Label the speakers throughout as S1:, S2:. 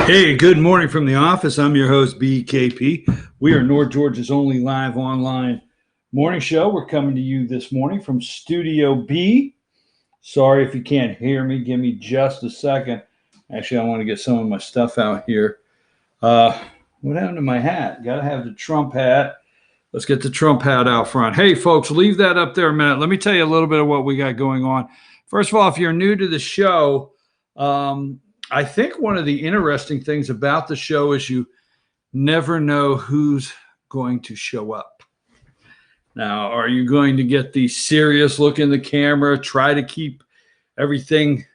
S1: Hey, good morning from the office. I'm your host, BKP. We are North Georgia's only live online morning show. We're coming to you this morning from Studio B. Sorry if you can't hear me. Give me just a second. Actually, I want to get some of my stuff out here. What happened to my hat? Got to have the Trump hat. Let's get the Trump hat out front. Hey, folks, leave that up there a minute. Let me tell you a little bit of what we got going on. First of all, if you're new to the show, I think one of the interesting things about the show is you never know who's going to show up. Now, are you going to get the serious look in the camera, try to keep everything,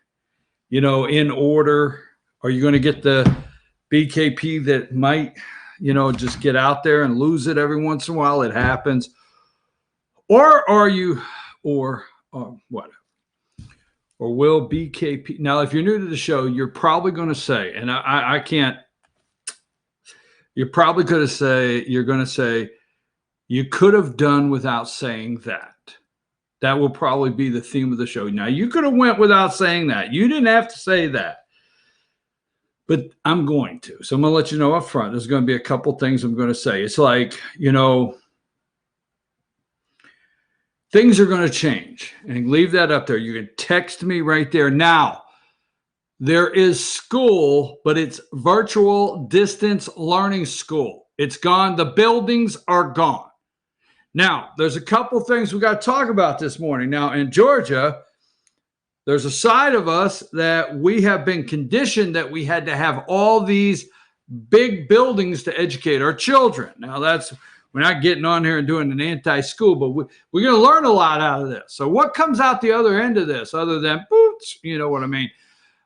S1: in order? Are you going to get the BKP that might, just get out there and lose it every once in a while? It happens. Or are you, or what? Or will BKP? Now, if you're new to the show, you're probably going to say, and I can't, you're probably going to say, you could have done without saying that. That will probably be the theme of the show. Now, you could have went without saying that. You didn't have to say that. But I'm going to. So I'm going to let you know up front. There's going to be a couple things I'm going to say. It's like, things are going to change, and leave that up there. You can text me right there. Now, there is school, but it's virtual distance learning school. It's gone. The buildings are gone. Now, there's a couple things we got to talk about this morning. Now, in Georgia, there's a side of us that we have been conditioned that we had to have all these big buildings to educate our children. Now, we're not getting on here and doing an anti-school, but we're going to learn a lot out of this. So what comes out the other end of this other than boots? You know what I mean?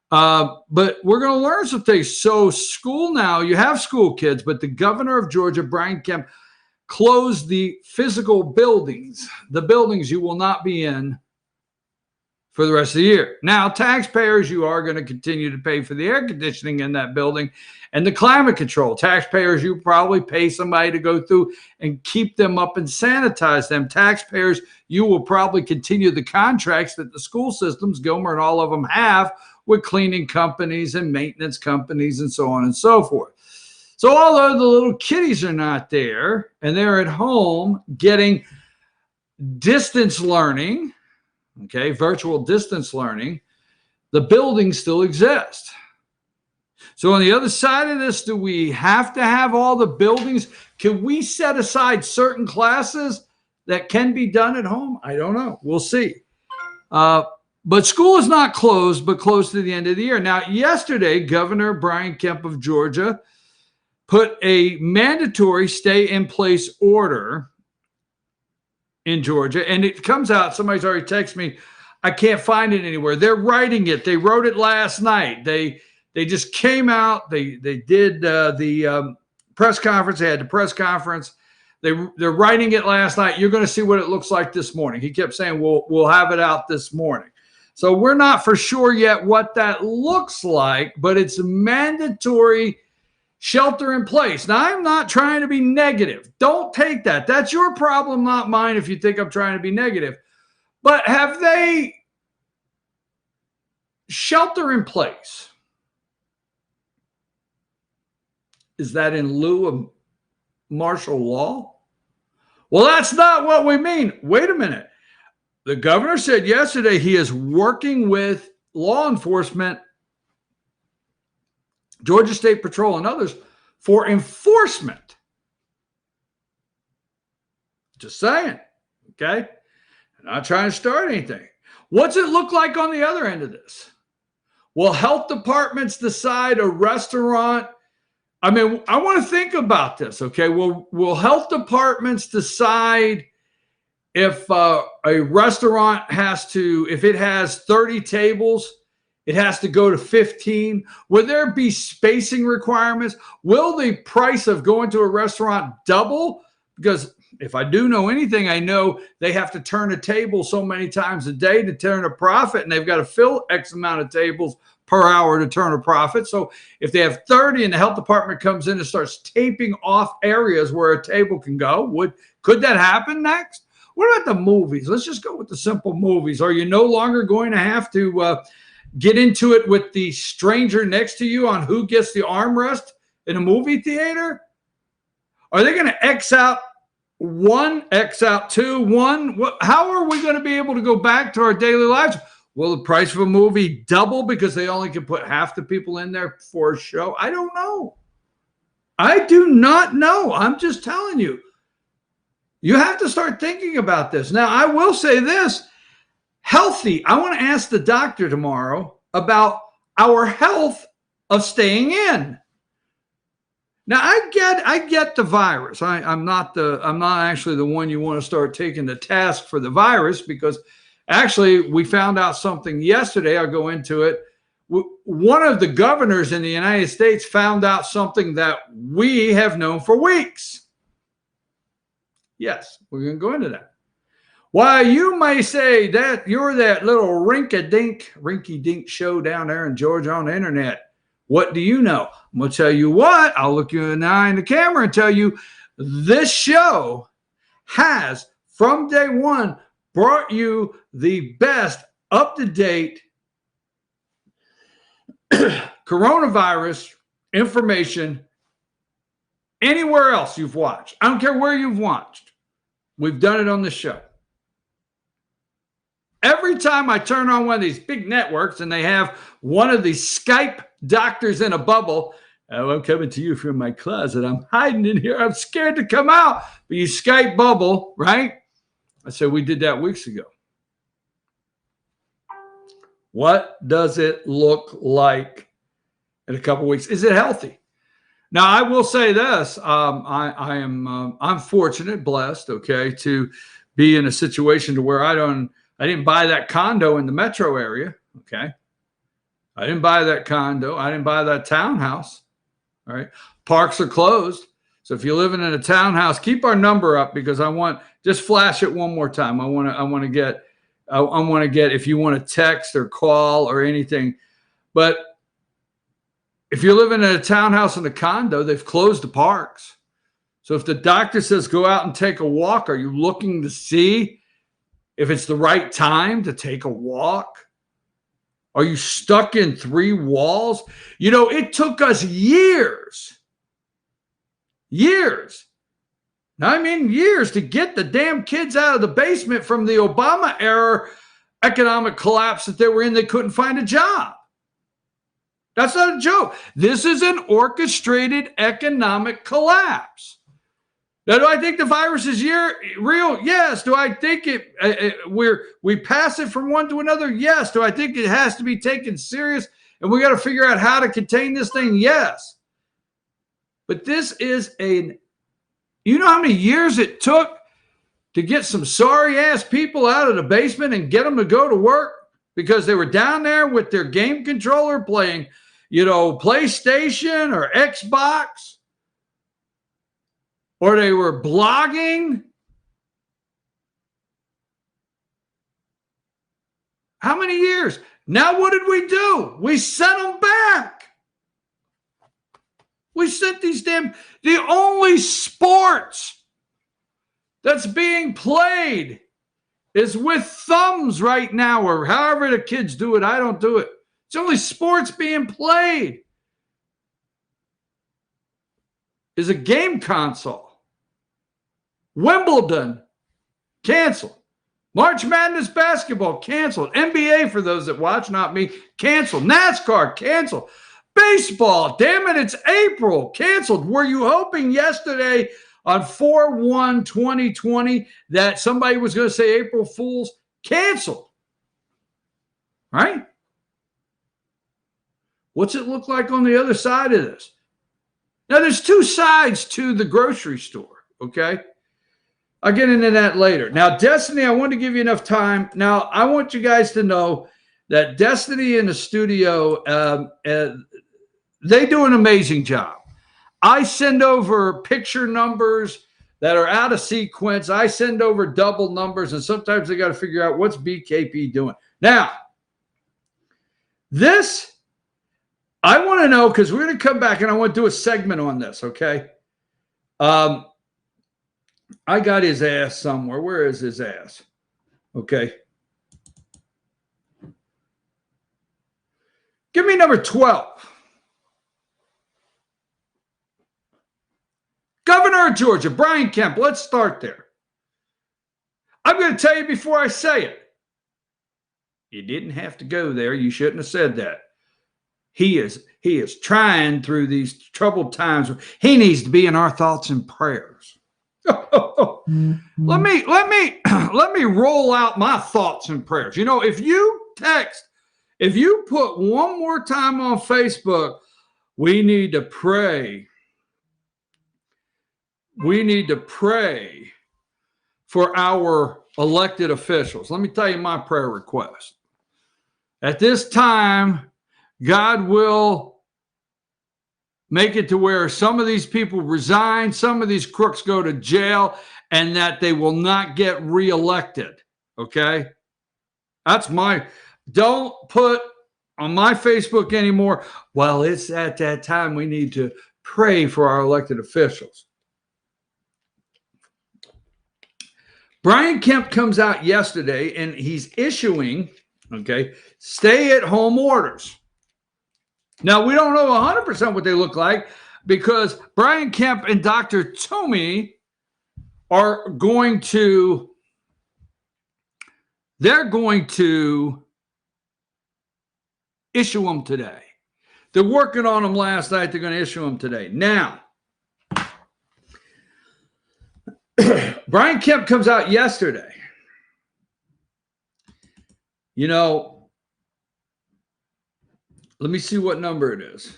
S1: But we're going to learn some things. So school now, you have school kids, but the governor of Georgia, Brian Kemp, closed the physical buildings, the buildings you will not be in for the rest of the year. Now, taxpayers, you are going to continue to pay for the air conditioning in that building and the climate control. Taxpayers, you probably pay somebody to go through and keep them up and sanitize them. Taxpayers, you will probably continue the contracts that the school systems, Gilmer and all of them, have with cleaning companies and maintenance companies and so on and so forth. So although the little kiddies are not there and they're at home getting distance learning, okay, virtual distance learning, the buildings still exist. So on the other side of this, do we have to have all the buildings? Can we set aside certain classes that can be done at home? I don't know. We'll see. But school is not closed, but close to the end of the year. Now, yesterday, Governor Brian Kemp of Georgia put a mandatory stay-in-place order in Georgia, and it comes out. Somebody's already texted me. I can't find it anywhere. They're writing it. They wrote it last night. They just came out. They did the press conference. They had the press conference. They're writing it last night. You're going to see what it looks like this morning. He kept saying we'll have it out this morning. So we're not for sure yet what that looks like, but it's mandatory shelter in place. Now, I'm not trying to be negative. Don't take that. That's your problem, not mine, if you think I'm trying to be negative. But have they shelter in place? Is that in lieu of martial law? Well, that's not what we mean. Wait a minute. The governor said yesterday he is working with law enforcement, Georgia State Patrol and others, for enforcement. Just saying, okay? I'm not trying to start anything. What's it look like on the other end of this? Will health departments decide a restaurant? I mean, I want to think about this, okay? Will health departments decide if a restaurant if it has 30 tables, it has to go to 15? Will there be spacing requirements? Will the price of going to a restaurant double? Because if I do know anything, I know they have to turn a table so many times a day to turn a profit, and they've got to fill X amount of tables per hour to turn a profit. So if they have 30 and the health department comes in and starts taping off areas where a table can go, could that happen next? What about the movies? Let's just go with the simple movies. Are you no longer going to have to get into it with the stranger next to you on who gets the armrest in a movie theater? Are they going to X out one, X out two, one? How are we going to be able to go back to our daily lives? Will the price of a movie double because they only can put half the people in there for a show? I don't know. I do not know. I'm just telling you. You have to start thinking about this. Now, I will say this. Healthy. I want to ask the doctor tomorrow about our health of staying in. Now, I get the virus. I'm not actually the one you want to start taking the task for the virus, because actually we found out something yesterday. I'll go into it. One of the governors in the United States found out something that we have known for weeks. Yes, we're going to go into that. Why, you may say that you're that little rinky-dink show down there in Georgia on the internet. What do you know? I'm going to tell you what. I'll look you in the eye in the camera and tell you this show has, from day one, brought you the best up-to-date coronavirus information anywhere else you've watched. I don't care where you've watched. We've done it on the show. Every time I turn on one of these big networks and they have one of these Skype doctors in a bubble, oh, I'm coming to you from my closet. I'm hiding in here. I'm scared to come out. But you Skype bubble, right? I said we did that weeks ago. What does it look like in a couple of weeks? Is it healthy? Now, I will say this. I'm fortunate, blessed, okay, to be in a situation to where I didn't buy that condo in the metro area, okay? I didn't buy that condo. I didn't buy that townhouse, all right? Parks are closed. So if you're living in a townhouse, keep our number up, because just flash it one more time. I want to get, if you want to text or call or anything. But if you're living in a townhouse and a condo, they've closed the parks. So if the doctor says go out and take a walk, are you looking to see if it's the right time to take a walk? Are you stuck in 3 walls? You know, it took us years. Now, I mean years to get the damn kids out of the basement from the Obama era economic collapse that they were in. They couldn't find a job. That's not a joke. This is an orchestrated economic collapse. Now, do I think the virus is real? Yes. Do I think we pass it from one to another? Yes. Do I think it has to be taken serious and we got to figure out how to contain this thing? Yes. But this is you know how many years it took to get some sorry ass people out of the basement and get them to go to work because they were down there with their game controller playing, PlayStation or Xbox, or they were blogging. How many years? Now what did we do? We sent them back. We sent the only sports that's being played is with thumbs right now, or however the kids do it. I don't do it. It's only sports being played is a game console. Wimbledon, canceled. March Madness basketball, canceled. NBA, for those that watch, not me, canceled. NASCAR, canceled. Baseball, damn it, it's April, canceled. Were you hoping yesterday on 4/1/2020 that somebody was going to say April Fools? Canceled. Right? What's it look like on the other side of this? Now, there's 2 sides to the grocery store, okay? I'll get into that later. Now, Destiny, I want to give you enough time. Now, I want you guys to know that Destiny in the studio, they do an amazing job. I send over picture numbers that are out of sequence. I send over double numbers, and sometimes they got to figure out what's BKP doing. Now, this, I want to know, because we're going to come back and I want to do a segment on this, okay? I got his ass somewhere. Where is his ass? Okay. number 12. Governor of Georgia, Brian Kemp. Let's start there. I'm going to tell you before I say it. You didn't have to go there. You shouldn't have said that. He is trying through these troubled times. He needs to be in our thoughts and prayers. Let me roll out my thoughts and prayers. You know, if you put one more time on Facebook, we need to pray. We need to pray for our elected officials. Let me tell you my prayer request. At this time, God will make it to where some of these people resign, some of these crooks go to jail, and that they will not get reelected. Okay? Don't put on my Facebook anymore, well, it's at that time we need to pray for our elected officials. Brian Kemp comes out yesterday and he's issuing, stay-at-home orders. Now, we don't know 100% what they look like because Brian Kemp and Dr. Toomey are going to issue them today. They're working on them last night. They're going to issue them today. Now, Brian Kemp comes out yesterday. You know, let me see what number it is.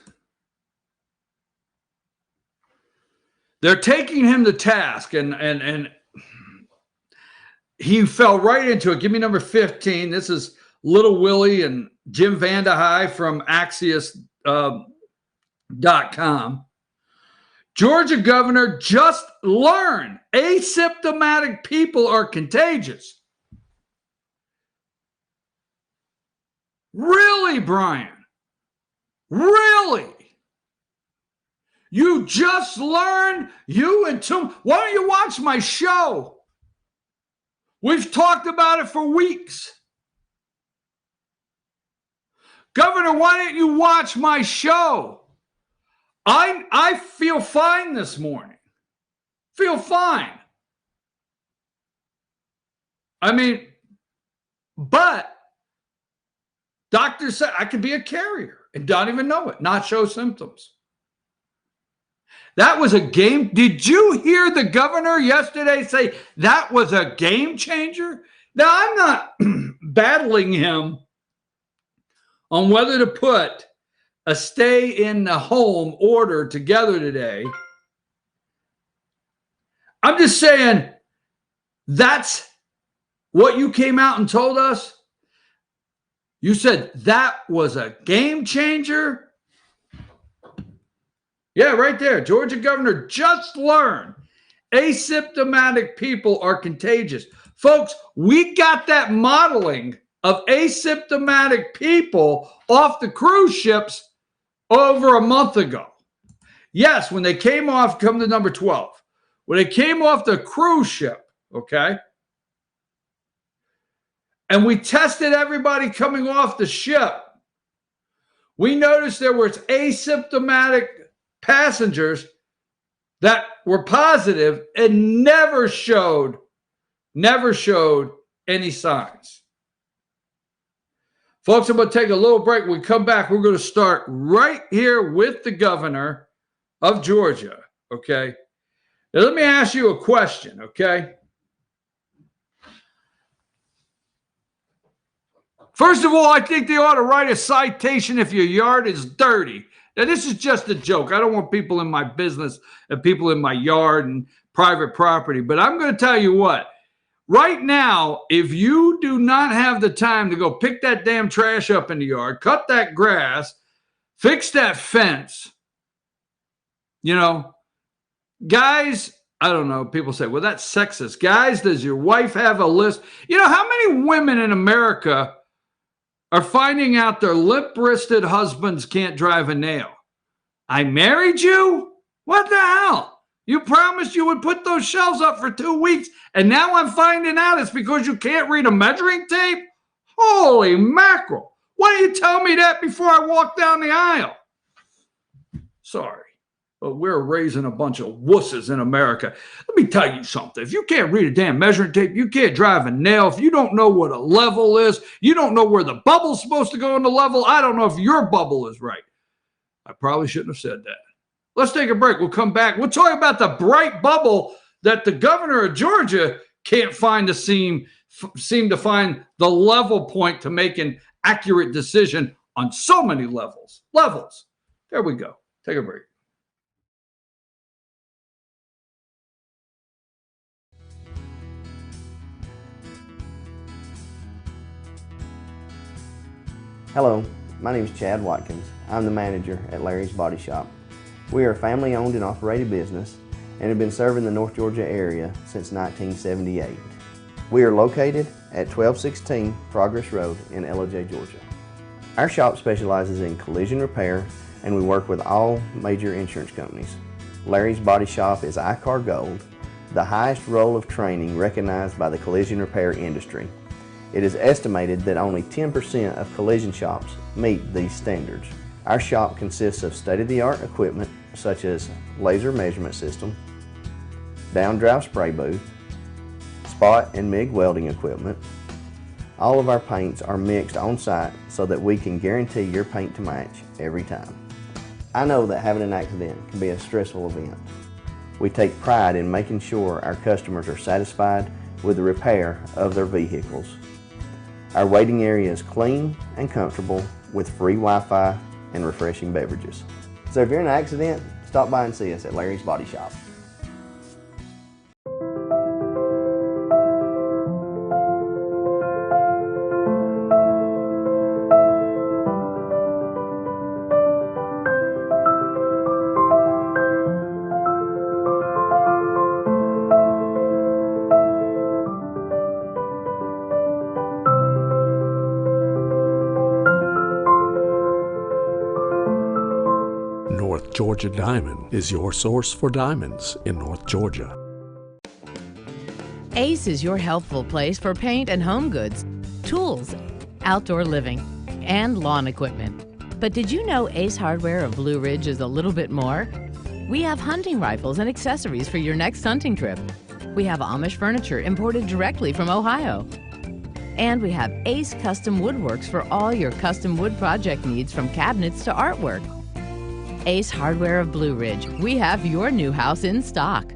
S1: They're taking him to task, and he fell right into it. Give me number 15. This is Little Willie and Jim Vandehei from Axios.com. Georgia governor just learned asymptomatic people are contagious. Really, Brian? Really? You just learned? You and Tim? Why don't you watch my show? We've talked about it for weeks. Governor, why didn't you watch my show? I feel fine this morning. Feel fine. I mean, but doctors said I could be a carrier and don't even know it, not show symptoms. That was a game. Did you hear the governor yesterday say that was a game changer? Now, I'm not battling him on whether to put a stay in the home order together today. I'm just saying that's what you came out and told us. You said that was a game changer. Yeah, right there. Georgia governor just learned asymptomatic people are contagious. Folks, we got that modeling of asymptomatic people off the cruise ships over a month ago. Yes, when they came off, come to number 12. When they came off the cruise ship, okay? And we tested everybody coming off the ship. We noticed there was asymptomatic passengers that were positive and never showed any signs. Folks, I'm going to take a little break. When we come back, we're going to start right here with the governor of Georgia, okay? Now, let me ask you a question, okay? First of all, I think they ought to write a citation if your yard is dirty. Now, this is just a joke. I don't want people in my business and people in my yard and private property, but I'm going to tell you what. Right now, if you do not have the time to go pick that damn trash up in the yard, cut that grass, fix that fence, you know, guys, I don't know, people say, well, that's sexist. Guys, does your wife have a list? You know, how many women in America are finding out their limp-wristed husbands can't drive a nail? I married you? What the hell? You promised you would put those shelves up for 2 weeks, and now I'm finding out it's because you can't read a measuring tape? Holy mackerel. Why didn't you tell me that before I walked down the aisle? Sorry, but we're raising a bunch of wusses in America. Let me tell you something. If you can't read a damn measuring tape, you can't drive a nail, if you don't know what a level is, you don't know where the bubble's supposed to go in the level, I don't know if your bubble is right. I probably shouldn't have said that. Let's take a break. We'll come back. We'll talk about the bright bubble that the governor of Georgia can't find seem to find the level point to make an accurate decision on so many levels. There we go. Take a break.
S2: Hello, my name is Chad Watkins. I'm the manager at Larry's Body Shop. We are a family-owned and operated business and have been serving the North Georgia area since 1978. We are located at 1216 Progress Road in Ellijay, Georgia. Our shop specializes in collision repair and we work with all major insurance companies. Larry's Body Shop is ICAR Gold, the highest role of training recognized by the collision repair industry. It is estimated that only 10% of collision shops meet these standards. Our shop consists of state-of-the-art equipment such as laser measurement system, down-drive spray booth, spot and MIG welding equipment. All of our paints are mixed on site so that we can guarantee your paint to match every time. I know that having an accident can be a stressful event. We take pride in making sure our customers are satisfied with the repair of their vehicles. Our waiting area is clean and comfortable with free Wi-Fi and refreshing beverages. So if you're in an accident, stop by and see us at Larry's Body Shop.
S3: North Georgia Diamond is your source for diamonds in North Georgia.
S4: Ace is your healthful place for paint and home goods, tools, outdoor living, and lawn equipment. But did you know Ace Hardware of Blue Ridge is a little bit more? We have hunting rifles and accessories for your next hunting trip. We have Amish furniture imported directly from Ohio. And we have Ace Custom Woodworks for all your custom wood project needs, from cabinets to artwork. Ace Hardware of Blue Ridge. We have your new house in stock.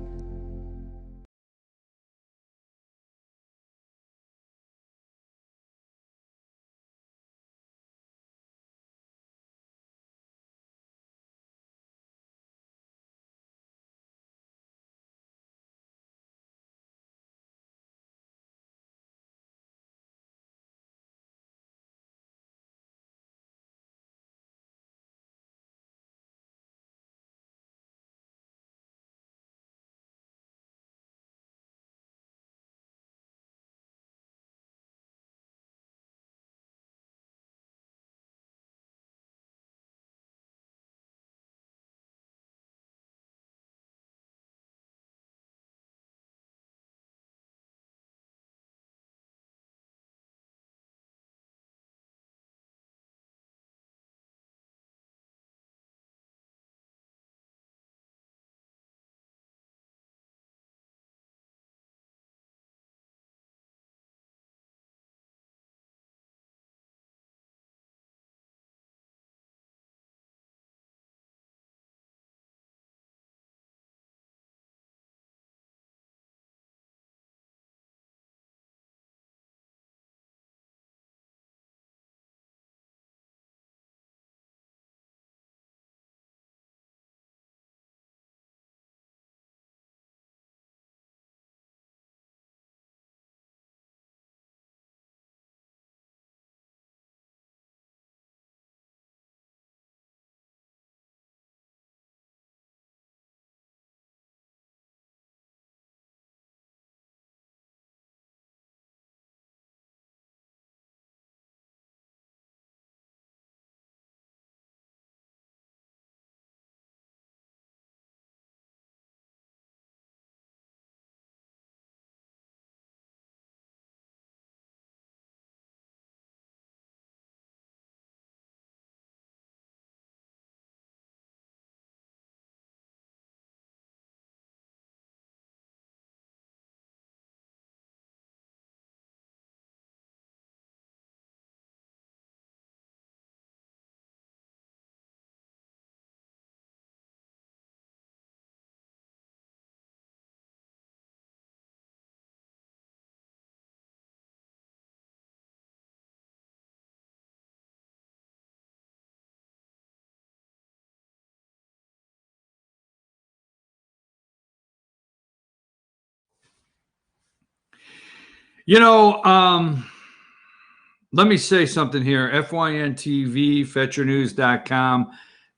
S1: Let me say something here. FYN TV, FetcherNews.com,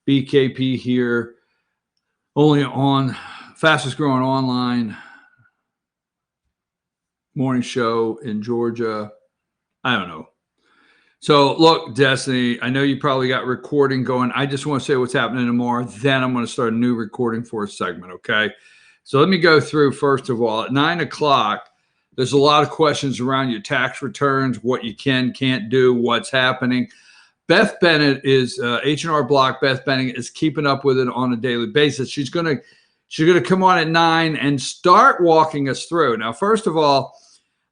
S1: BKP here, only on fastest growing online morning show in Georgia. I don't know. So look, Destiny, I know you probably got recording going. I just want to say what's happening tomorrow. Then I'm going to start a new recording for a segment. Okay. So let me go through, first of all, at 9 o'clock, there's a lot of questions around your tax returns, what you can, can't do, what's happening. Beth Bennett is H&R Block. Beth Bennett is keeping up with it on a daily basis. She's gonna come on at 9 and start walking us through. Now, first of all,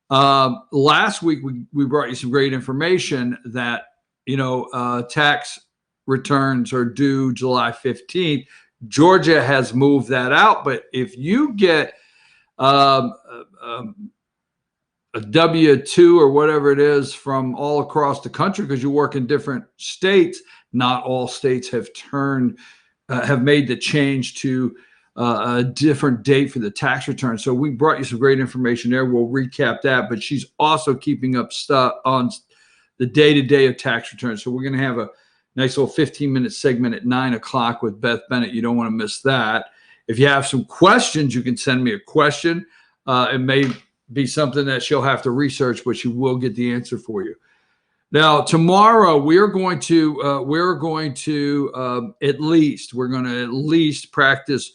S1: last week we brought you some great information that tax returns are due July 15th. Georgia has moved that out, but if you get a W-2 or whatever it is from all across the country, because you work in different states, not all states have made the change to a different date for the tax return. So we brought you some great information there. We'll recap that, but she's also keeping up stuff on the day-to-day of tax returns. So we're going to have a nice little 15-minute segment at 9 o'clock with Beth Bennett. You don't want to miss that. If you have some questions, you can send me a question. It may be something that she'll have to research, but she will get the answer for you. Now, tomorrow we're going to at least practice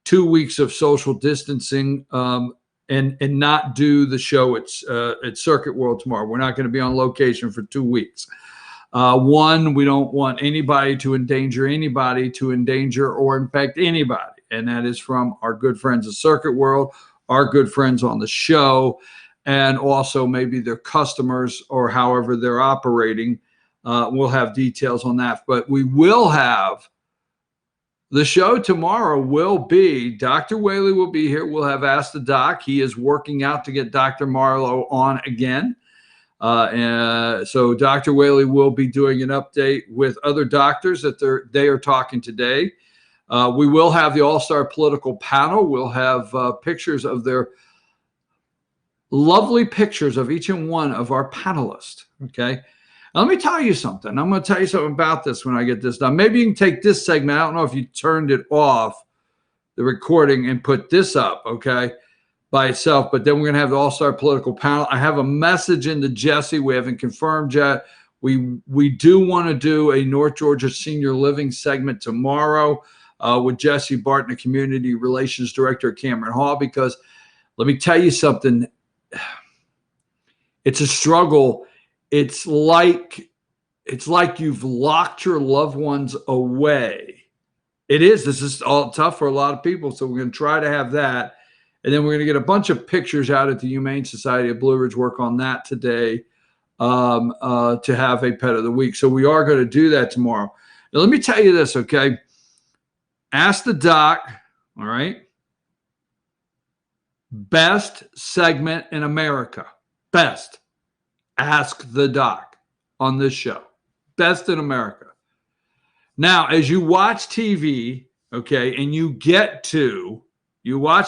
S1: 2 weeks of social distancing and not do the show at Circuit World tomorrow. We're not going to be on location for 2 weeks. One, we don't want anybody to endanger or infect anybody. And that is from our good friends at Circuit World, our good friends on the show, and also maybe their customers or however they're operating. We'll have details on that. But we will have the show tomorrow will be, Dr. Whaley will be here. We'll have Ask the Doc. He is working out to get Dr. Marlowe on again. So Dr. Whaley will be doing an update with other doctors that they are talking today. We will have the All-Star Political Panel. We'll have pictures of their lovely pictures of each and one of our panelists. Okay. Now, let me tell you something. I'm going to tell you something about this when I get this done. Maybe you can take this segment. I don't know if you turned it off, the recording, and put this up, okay, by itself. But then we're going to have the All-Star Political Panel. I have a message into Jesse. We haven't confirmed yet. We do want to do a North Georgia Senior Living segment tomorrow with Jesse Barton, the Community Relations Director at Cameron Hall, because let me tell you something. It's a struggle. It's like you've locked your loved ones away. It is. This is all tough for a lot of people. So we're going to try to have that. And then we're going to get a bunch of pictures out at the Humane Society of Blue Ridge, work on that today to have a pet of the week. So we are going to do that tomorrow. Now, let me tell you this, okay? Ask the Doc, all right? Best segment in America. Best. Ask the Doc on this show. Best in America. Now, as you watch TV, okay, and you watch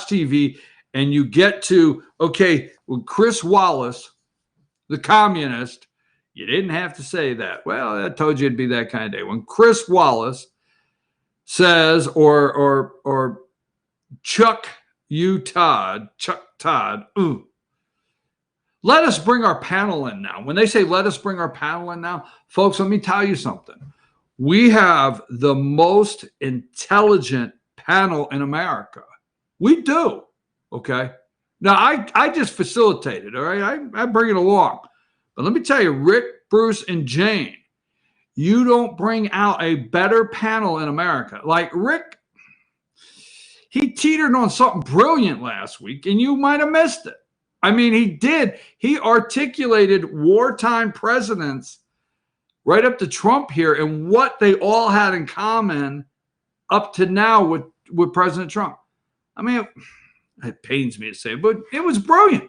S1: TV and you get to, okay, when Chris Wallace, the communist, you didn't have to say that. Well, I told you it'd be that kind of day. When Chris Wallace says, or Chuck Todd, ooh, let us bring our panel in now. When they say let us bring our panel in now, folks, let me tell you something. We have the most intelligent panel in America. We do, okay? Now, I just facilitate it, all right? I bring it along. But let me tell you, Rick, Bruce, and Jane, you don't bring out a better panel in America. Like Rick, he teetered on something brilliant last week, and you might have missed it. I mean, he did. He articulated wartime presidents right up to Trump here and what they all had in common up to now with President Trump. I mean, it pains me to say, but it was brilliant.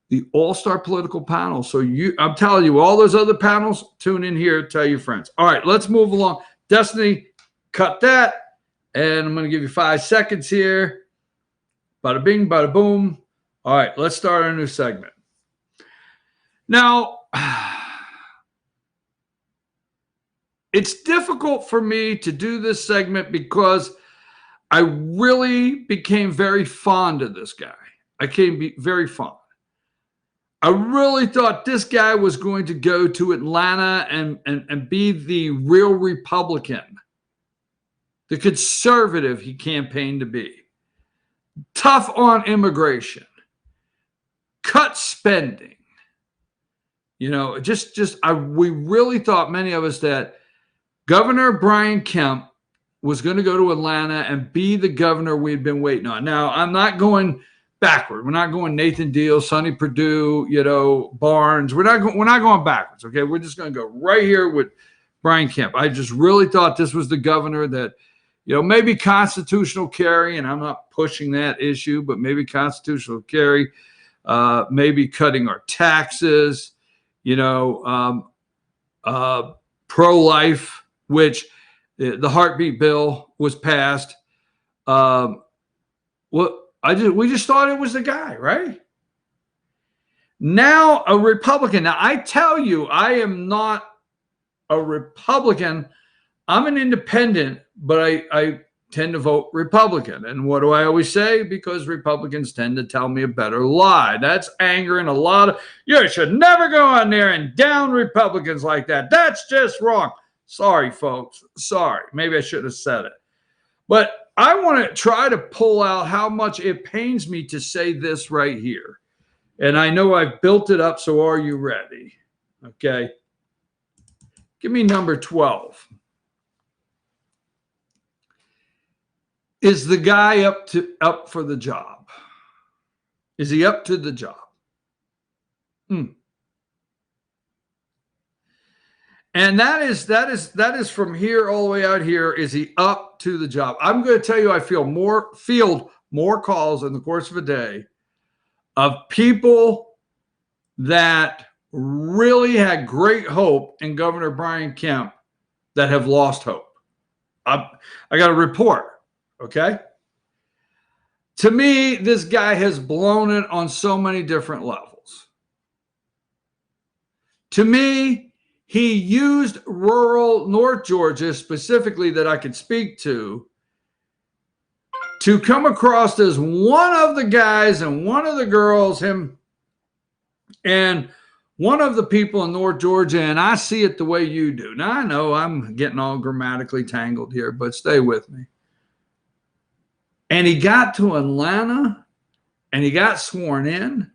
S1: The All-Star Political Panel. So I'm telling you, all those other panels, tune in here, tell your friends. All right, let's move along. Destiny, cut that. And I'm going to give you 5 seconds here. Bada bing, bada boom. All right, let's start our new segment. Now, it's difficult for me to do this segment because I really became very fond of this guy. I became very fond. I really thought this guy was going to go to Atlanta and be the real Republican, the conservative he campaigned to be. Tough on immigration, cut spending. You know, we really thought, many of us, that Governor Brian Kemp was going to go to Atlanta and be the governor we'd been waiting on. Now, I'm not going backward. We're not going Nathan Deal, Sonny Perdue, Barnes. We're not going backwards. Okay, we're just going to go right here with Brian Kemp. I just really thought this was the governor that, maybe constitutional carry, and I'm not pushing that issue, but maybe constitutional carry, maybe cutting our taxes, pro-life, which the heartbeat bill was passed. We just thought it was the guy, right? Now a Republican. Now I tell you, I am not a Republican. I'm an independent, but I tend to vote Republican. And what do I always say? Because Republicans tend to tell me a better lie. That's angering a lot of, you should never go on there and down Republicans like that. That's just wrong. Sorry, folks. Sorry. Maybe I shouldn't have said it. But I want to try to pull out how much it pains me to say this right here. And I know I've built it up, so are you ready? Okay. Give me number 12. Is the guy up for the job? Is he up to the job? And that is from here all the way out here. Is he up to the job? I'm going to tell you, I field more calls in the course of a day of people that really had great hope in Governor Brian Kemp that have lost hope. I got a report. Okay. To me, this guy has blown it on so many different levels. To me, he used rural North Georgia, specifically that I could speak to come across as one of the guys and one of the girls, him and one of the people in North Georgia, and I see it the way you do. Now, I know I'm getting all grammatically tangled here, but stay with me. And he got to Atlanta and he got sworn in.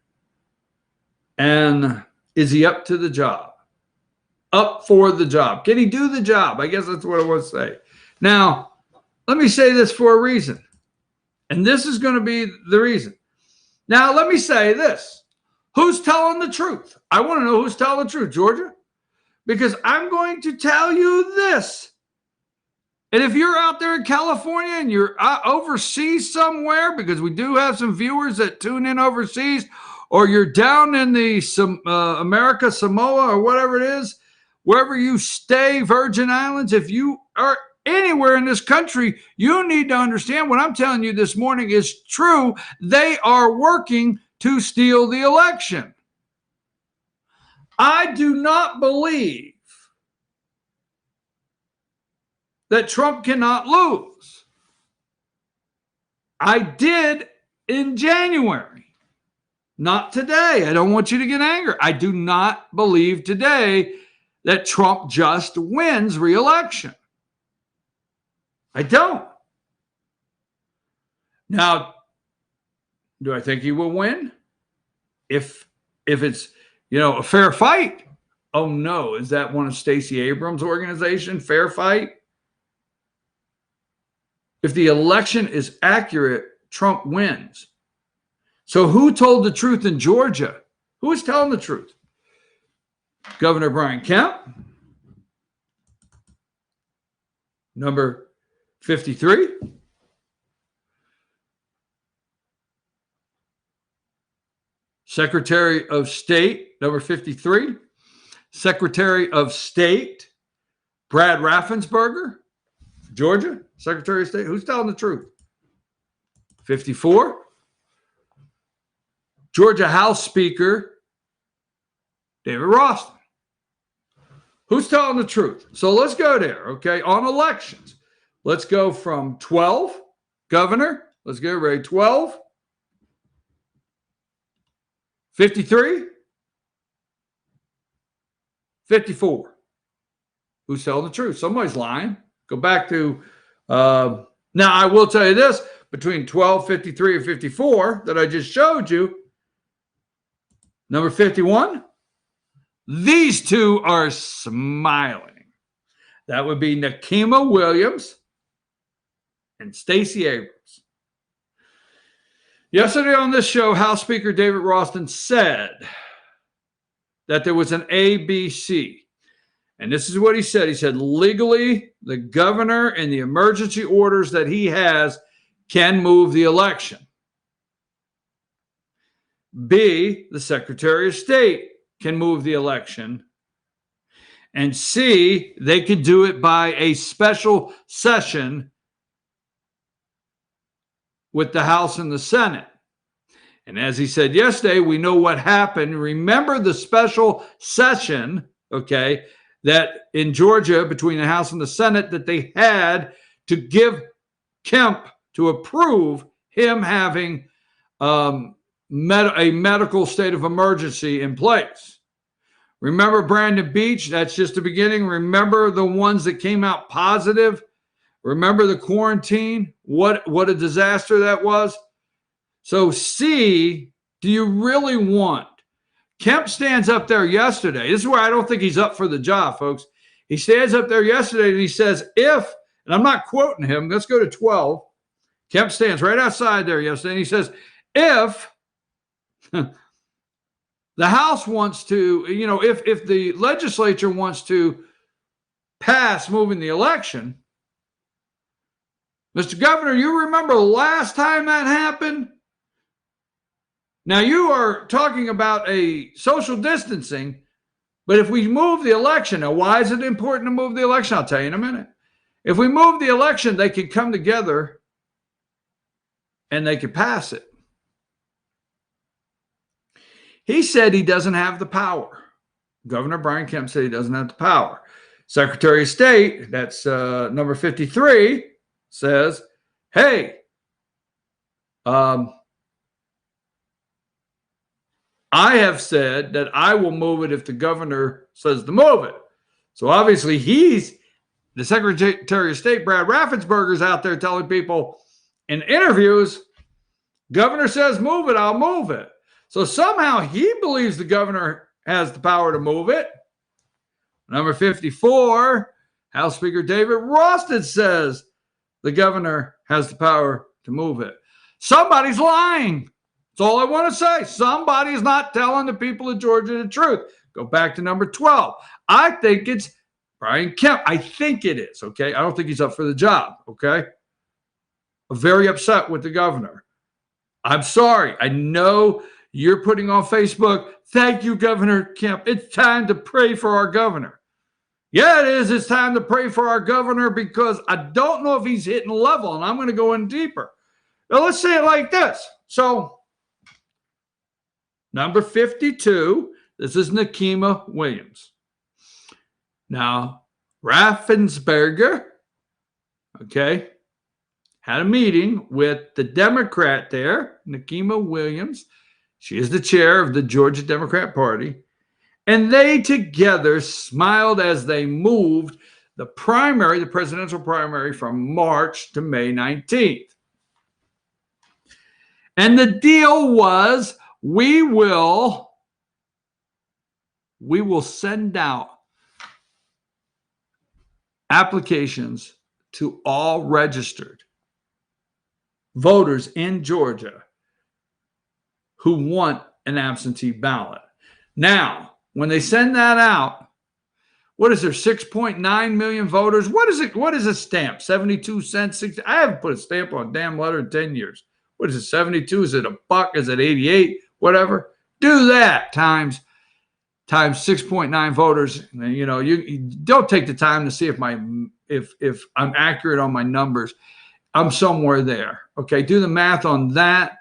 S1: And is he up to the job? Up for the job? Can he do the job? I guess that's what I want to say. Now, let me say this for a reason. And this is going to be the reason. Now, let me say this. Who's telling the truth? I want to know who's telling the truth, Georgia. Because I'm going to tell you this. And if you're out there in California and you're overseas somewhere, because we do have some viewers that tune in overseas, or you're down in the America, Samoa, or whatever it is, wherever you stay, Virgin Islands, if you are anywhere in this country, you need to understand what I'm telling you this morning is true. They are working to steal the election. I do not believe that Trump cannot lose. I did in January. Not today. I don't want you to get angry. I do not believe today that Trump just wins re-election. I don't. Now, do I think he will win? If it's, a fair fight? Oh no, is that one of Stacey Abrams' organization, Fair Fight? If the election is accurate, Trump wins. So who told the truth in Georgia? Who is telling the truth? Governor Brian Kemp, number 53. Secretary of State, number 53. Secretary of State, Brad Raffensperger, Georgia, Secretary of State. Who's telling the truth? 54. Georgia House Speaker David Ralston. Who's telling the truth? So let's go there, okay? On elections, let's go from 12, governor. Let's get ready. 12, 53, 54. Who's telling the truth? Somebody's lying. Go back to, now I will tell you this, between 12, 53, and 54 that I just showed you, number 51, these two are smiling. That would be Nikema Williams and Stacey Abrams. Yesterday on this show, House Speaker David Ralston said that there was an ABC. And this is what he said. He said, legally, the governor and the emergency orders that he has can move the election. B, the Secretary of State can move the election. And C, they could do it by a special session with the House and the Senate. And as he said yesterday, we know what happened. Remember the special session, okay, that in Georgia between the House and the Senate that they had to give Kemp to approve him having a medical state of emergency in place. Remember Brandon Beach? That's just the beginning. Remember the ones that came out positive? Remember the quarantine? What a disaster that was? So C, do you really want? Kemp stands up there yesterday. This is where I don't think he's up for the job, folks. He stands up there yesterday and he says, if, and I'm not quoting him, let's go to 12. Kemp stands right outside there yesterday and he says, if the House wants to, if the legislature wants to pass moving the election, Mr. Governor, you remember the last time that happened? Now, you are talking about a social distancing, but if we move the election, now why is it important to move the election? I'll tell you in a minute. If we move the election, they could come together and they could pass it. He said he doesn't have the power. Governor Brian Kemp said he doesn't have the power. Secretary of State, that's number 53, says, hey, I have said that I will move it if the governor says to move it. So obviously the Secretary of State, Brad Raffensperger, is out there telling people in interviews, governor says move it, I'll move it. So somehow he believes the governor has the power to move it. Number 54, House Speaker David Ralston says the governor has the power to move it. Somebody's lying. That's all I want to say. Somebody's not telling the people of Georgia the truth. Go back to number 12. I think it's Brian Kemp. I think it is, okay? I don't think he's up for the job, okay? I'm very upset with the governor. I'm sorry. I know you're putting on Facebook, thank you, Governor Kemp. It's time to pray for our governor. Yeah, it is. It's time to pray for our governor because I don't know if he's hitting level, and I'm going to go in deeper. Now, let's say it like this. So, number 52, this is Nikema Williams. Now, Raffensperger, okay, had a meeting with the Democrat there, Nikema Williams. She is the chair of the Georgia Democrat Party. And they together smiled as they moved the primary, the presidential primary, from March to May 19th. And the deal was we will send out applications to all registered voters in Georgia who want an absentee ballot. Now, when they send that out, what is there, 6.9 million voters? What is it? What is a stamp? 72 cents? 60? I haven't put a stamp on a damn letter in 10 years. What is it, 72? Is it a buck? Is it 88? Whatever. Do that times 6.9 voters. And, you don't take the time to see if I'm accurate on my numbers. I'm somewhere there. Okay, do the math on that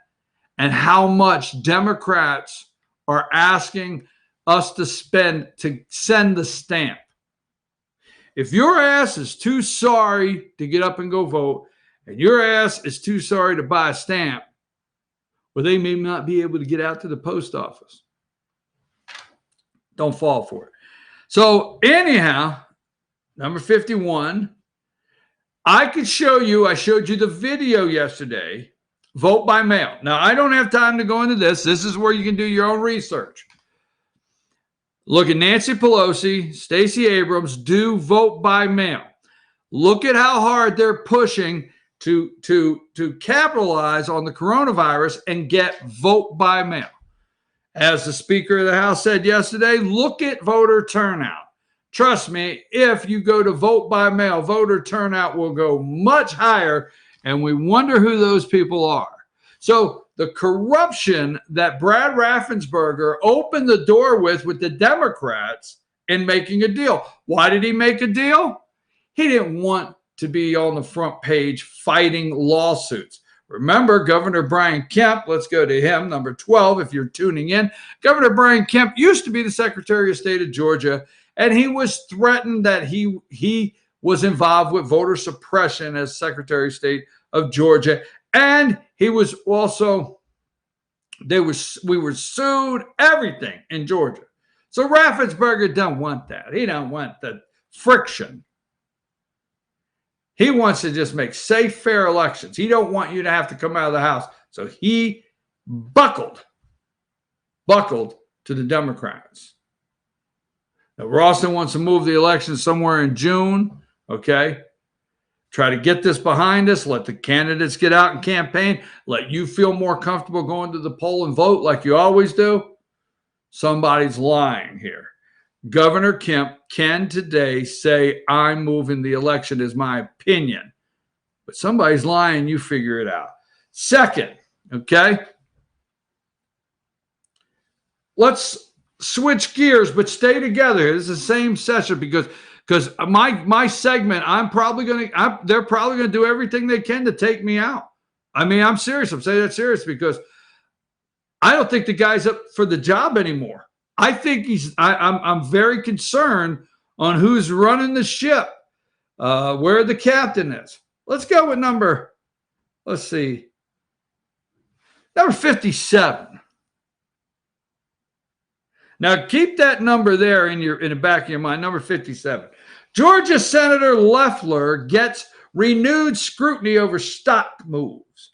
S1: and how much Democrats are asking us to send the stamp. If your ass is too sorry to get up and go vote, and your ass is too sorry to buy a stamp, well, they may not be able to get out to the post office. Don't fall for it. So anyhow, number 51, I could show you, I showed you the video yesterday, vote by mail. Now, I don't have time to go into this. This is where you can do your own research. Look at Nancy Pelosi, Stacey Abrams, do vote by mail. Look at how hard they're pushing to capitalize on the coronavirus and get vote by mail. As the Speaker of the House said yesterday, look at voter turnout. Trust me, if you go to vote by mail, voter turnout will go much higher, and we wonder who those people are. So the corruption that Brad Raffensperger opened the door with the Democrats in making a deal. Why did he make a deal? He didn't want to be on the front page fighting lawsuits. Remember, Governor Brian Kemp, let's go to him, number 12, if you're tuning in. Governor Brian Kemp used to be the Secretary of State of Georgia, and he was threatened that he was involved with voter suppression as Secretary of State of Georgia. And he was also, we were sued, everything in Georgia. So Raffensperger don't want that. He don't want the friction. He wants to just make safe, fair elections. He don't want you to have to come out of the house. So he buckled to the Democrats. Now, Ralston wants to move the election somewhere in June, okay? Try to get this behind us. Let the candidates get out and campaign. Let you feel more comfortable going to the poll and vote like you always do. Somebody's lying here. Governor Kemp can today say, I'm moving the election, is my opinion. But somebody's lying. You figure it out. Second, okay? Let's switch gears, but stay together. This is the same session because my segment, they're probably gonna do everything they can to take me out. I mean, I'm serious. I'm saying that serious because I don't think the guy's up for the job anymore. I think I'm very concerned on who's running the ship, where the captain is. Let's go with number 57. Now keep that number there in the back of your mind, number 57. Georgia Senator Loeffler gets renewed scrutiny over stock moves.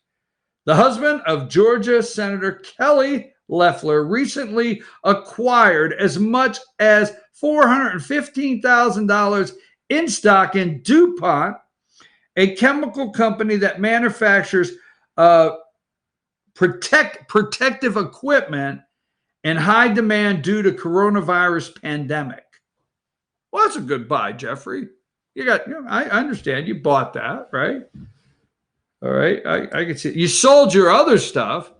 S1: The husband of Georgia Senator Kelly Loeffler recently acquired as much as $415,000 in stock in DuPont, a chemical company that manufactures protective equipment in high demand due to coronavirus pandemic. Well, that's a good buy, Jeffrey. I understand you bought that, right? All right, I can see you sold your other stuff.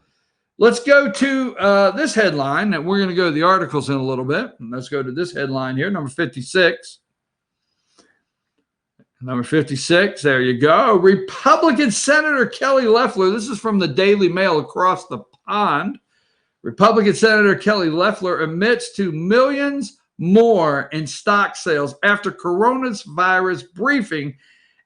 S1: Let's go to this headline, and we're going to go to the articles in a little bit. And let's go to this headline here, number 56. Number 56, there you go. Republican Senator Kelly Loeffler, this is from the Daily Mail across the pond. Republican Senator Kelly Loeffler admits to millions more in stock sales after coronavirus briefing,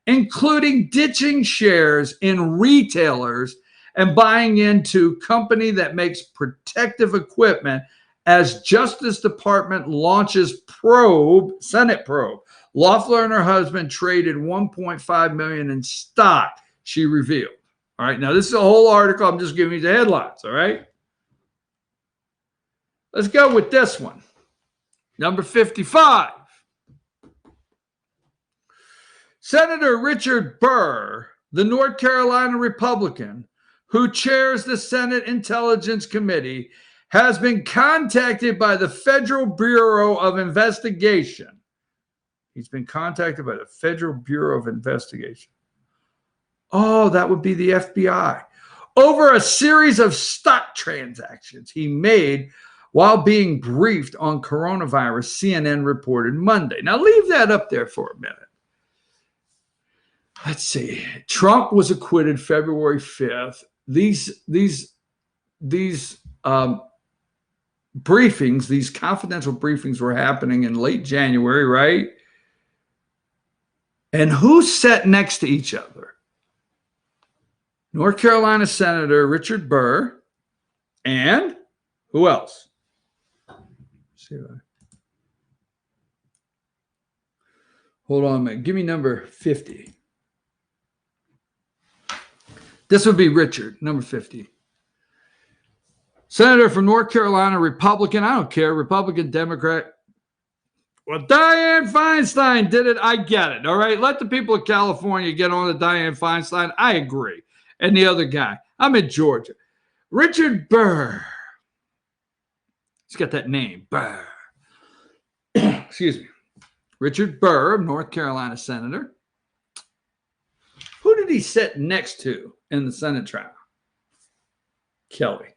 S1: including ditching shares in retailers and buying into company that makes protective equipment as Justice Department launches Senate probe. Loeffler and her husband traded $1.5 million in stock, she revealed. All right, now this is a whole article. I'm just giving you the headlines, all right? Let's go with this one. Number 55. Senator Richard Burr, the North Carolina Republican, who chairs the Senate Intelligence Committee, has been contacted by the Federal Bureau of Investigation. He's been contacted by the Federal Bureau of Investigation. Oh, that would be the FBI. Over a series of stock transactions he made while being briefed on coronavirus, CNN reported Monday. Now, leave that up there for a minute. Let's see. Trump was acquitted February 5th. These briefings, these confidential briefings were happening in late January, right? And who sat next to each other? North Carolina Senator Richard Burr and who else? Hold on a minute. Give me number 50. This would be Richard, number 50. Senator from North Carolina, Republican. I don't care, Republican, Democrat. Well, Dianne Feinstein did it. I get it. All right. Let the people of California get on to Dianne Feinstein. I agree. And the other guy. I'm in Georgia. Richard Burr. He's got that name, Burr. Excuse me. Richard Burr, North Carolina Senator. Who did he sit next to in the Senate trial? Kelly.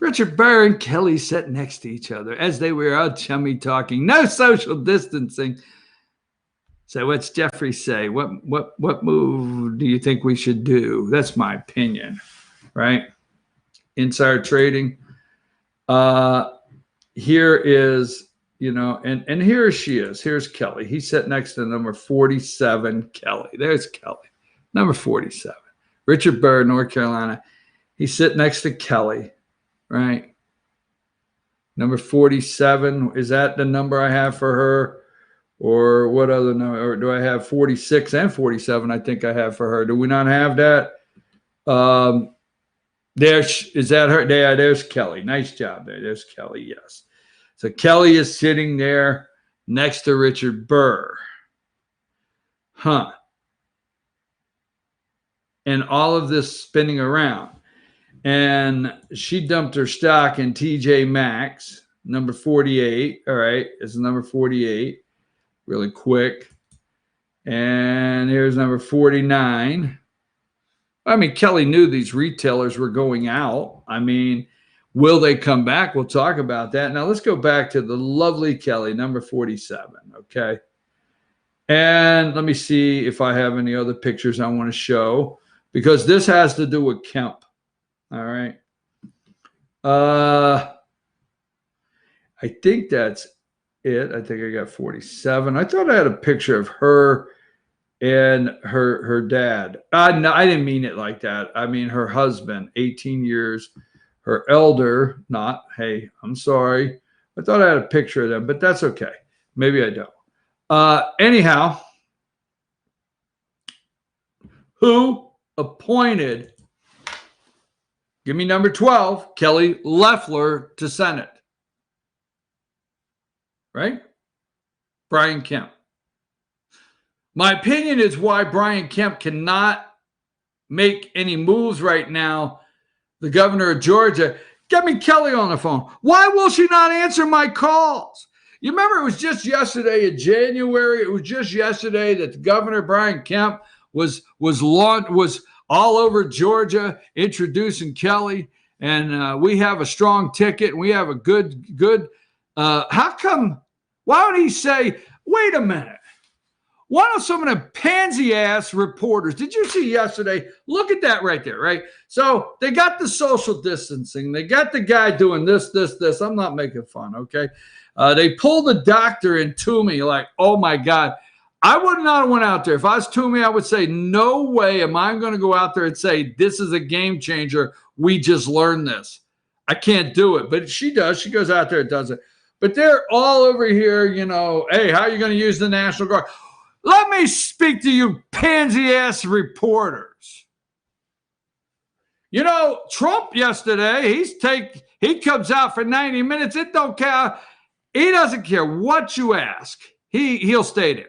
S1: Richard Burr and Kelly sat next to each other as they were all chummy talking. No social distancing. So what's Jeffrey say? What move do you think we should do? That's my opinion, right? Insider trading. Here is, and here she is. Here's Kelly. He sat next to number 47, Kelly. There's Kelly, number 47. Richard Burr, North Carolina. He sit next to Kelly. Right. Number 47. Is that the number I have for her? Or what other number? Or do I have 46 and 47? I think I have for her. Do we not have that? Is that her? Yeah, there's Kelly. Nice job there. There's Kelly. Yes. So Kelly is sitting there next to Richard Burr. And all of this spinning around. And she dumped her stock in TJ Maxx, number 48. All right, it's number 48, really quick. And here's number 49. I mean, Kelly knew these retailers were going out. I mean, will they come back? We'll talk about that. Now let's go back to the lovely Kelly, number 47. Okay. And let me see if I have any other pictures I want to show, because this has to do with Kemp. All right. I think that's it. I think I got 47. I thought I had a picture of her and her dad. No, I didn't mean it like that. I mean her husband, 18 years, her elder, not, hey, I'm sorry. I thought I had a picture of them, but that's okay. Maybe I don't. Anyhow, who appointed, give me number 12, Kelly Loeffler to Senate. Right? Brian Kemp. My opinion is why Brian Kemp cannot make any moves right now. The governor of Georgia, get me Kelly on the phone. Why will she not answer my calls? You remember it was just yesterday in January. It was just yesterday that the Governor Brian Kemp was all over Georgia introducing Kelly, and we have a strong ticket and we have a good. How come? Why don't he say, wait a minute? Why don't some of the pansy ass reporters, did you see yesterday? Look at that right there, right? So they got the social distancing. They got the guy doing this. I'm not making fun, okay? They pulled the doctor in Toomey, like, oh my God. I would not have went out there. If I was Toomey, I would say, no way am I going to go out there and say, this is a game changer. We just learned this. I can't do it. But she does. She goes out there and does it. But they're all over here, hey, how are you going to use the National Guard? Let me speak to you pansy-ass reporters. Trump yesterday, he comes out for 90 minutes. It don't care. He doesn't care what you ask. He'll stay there.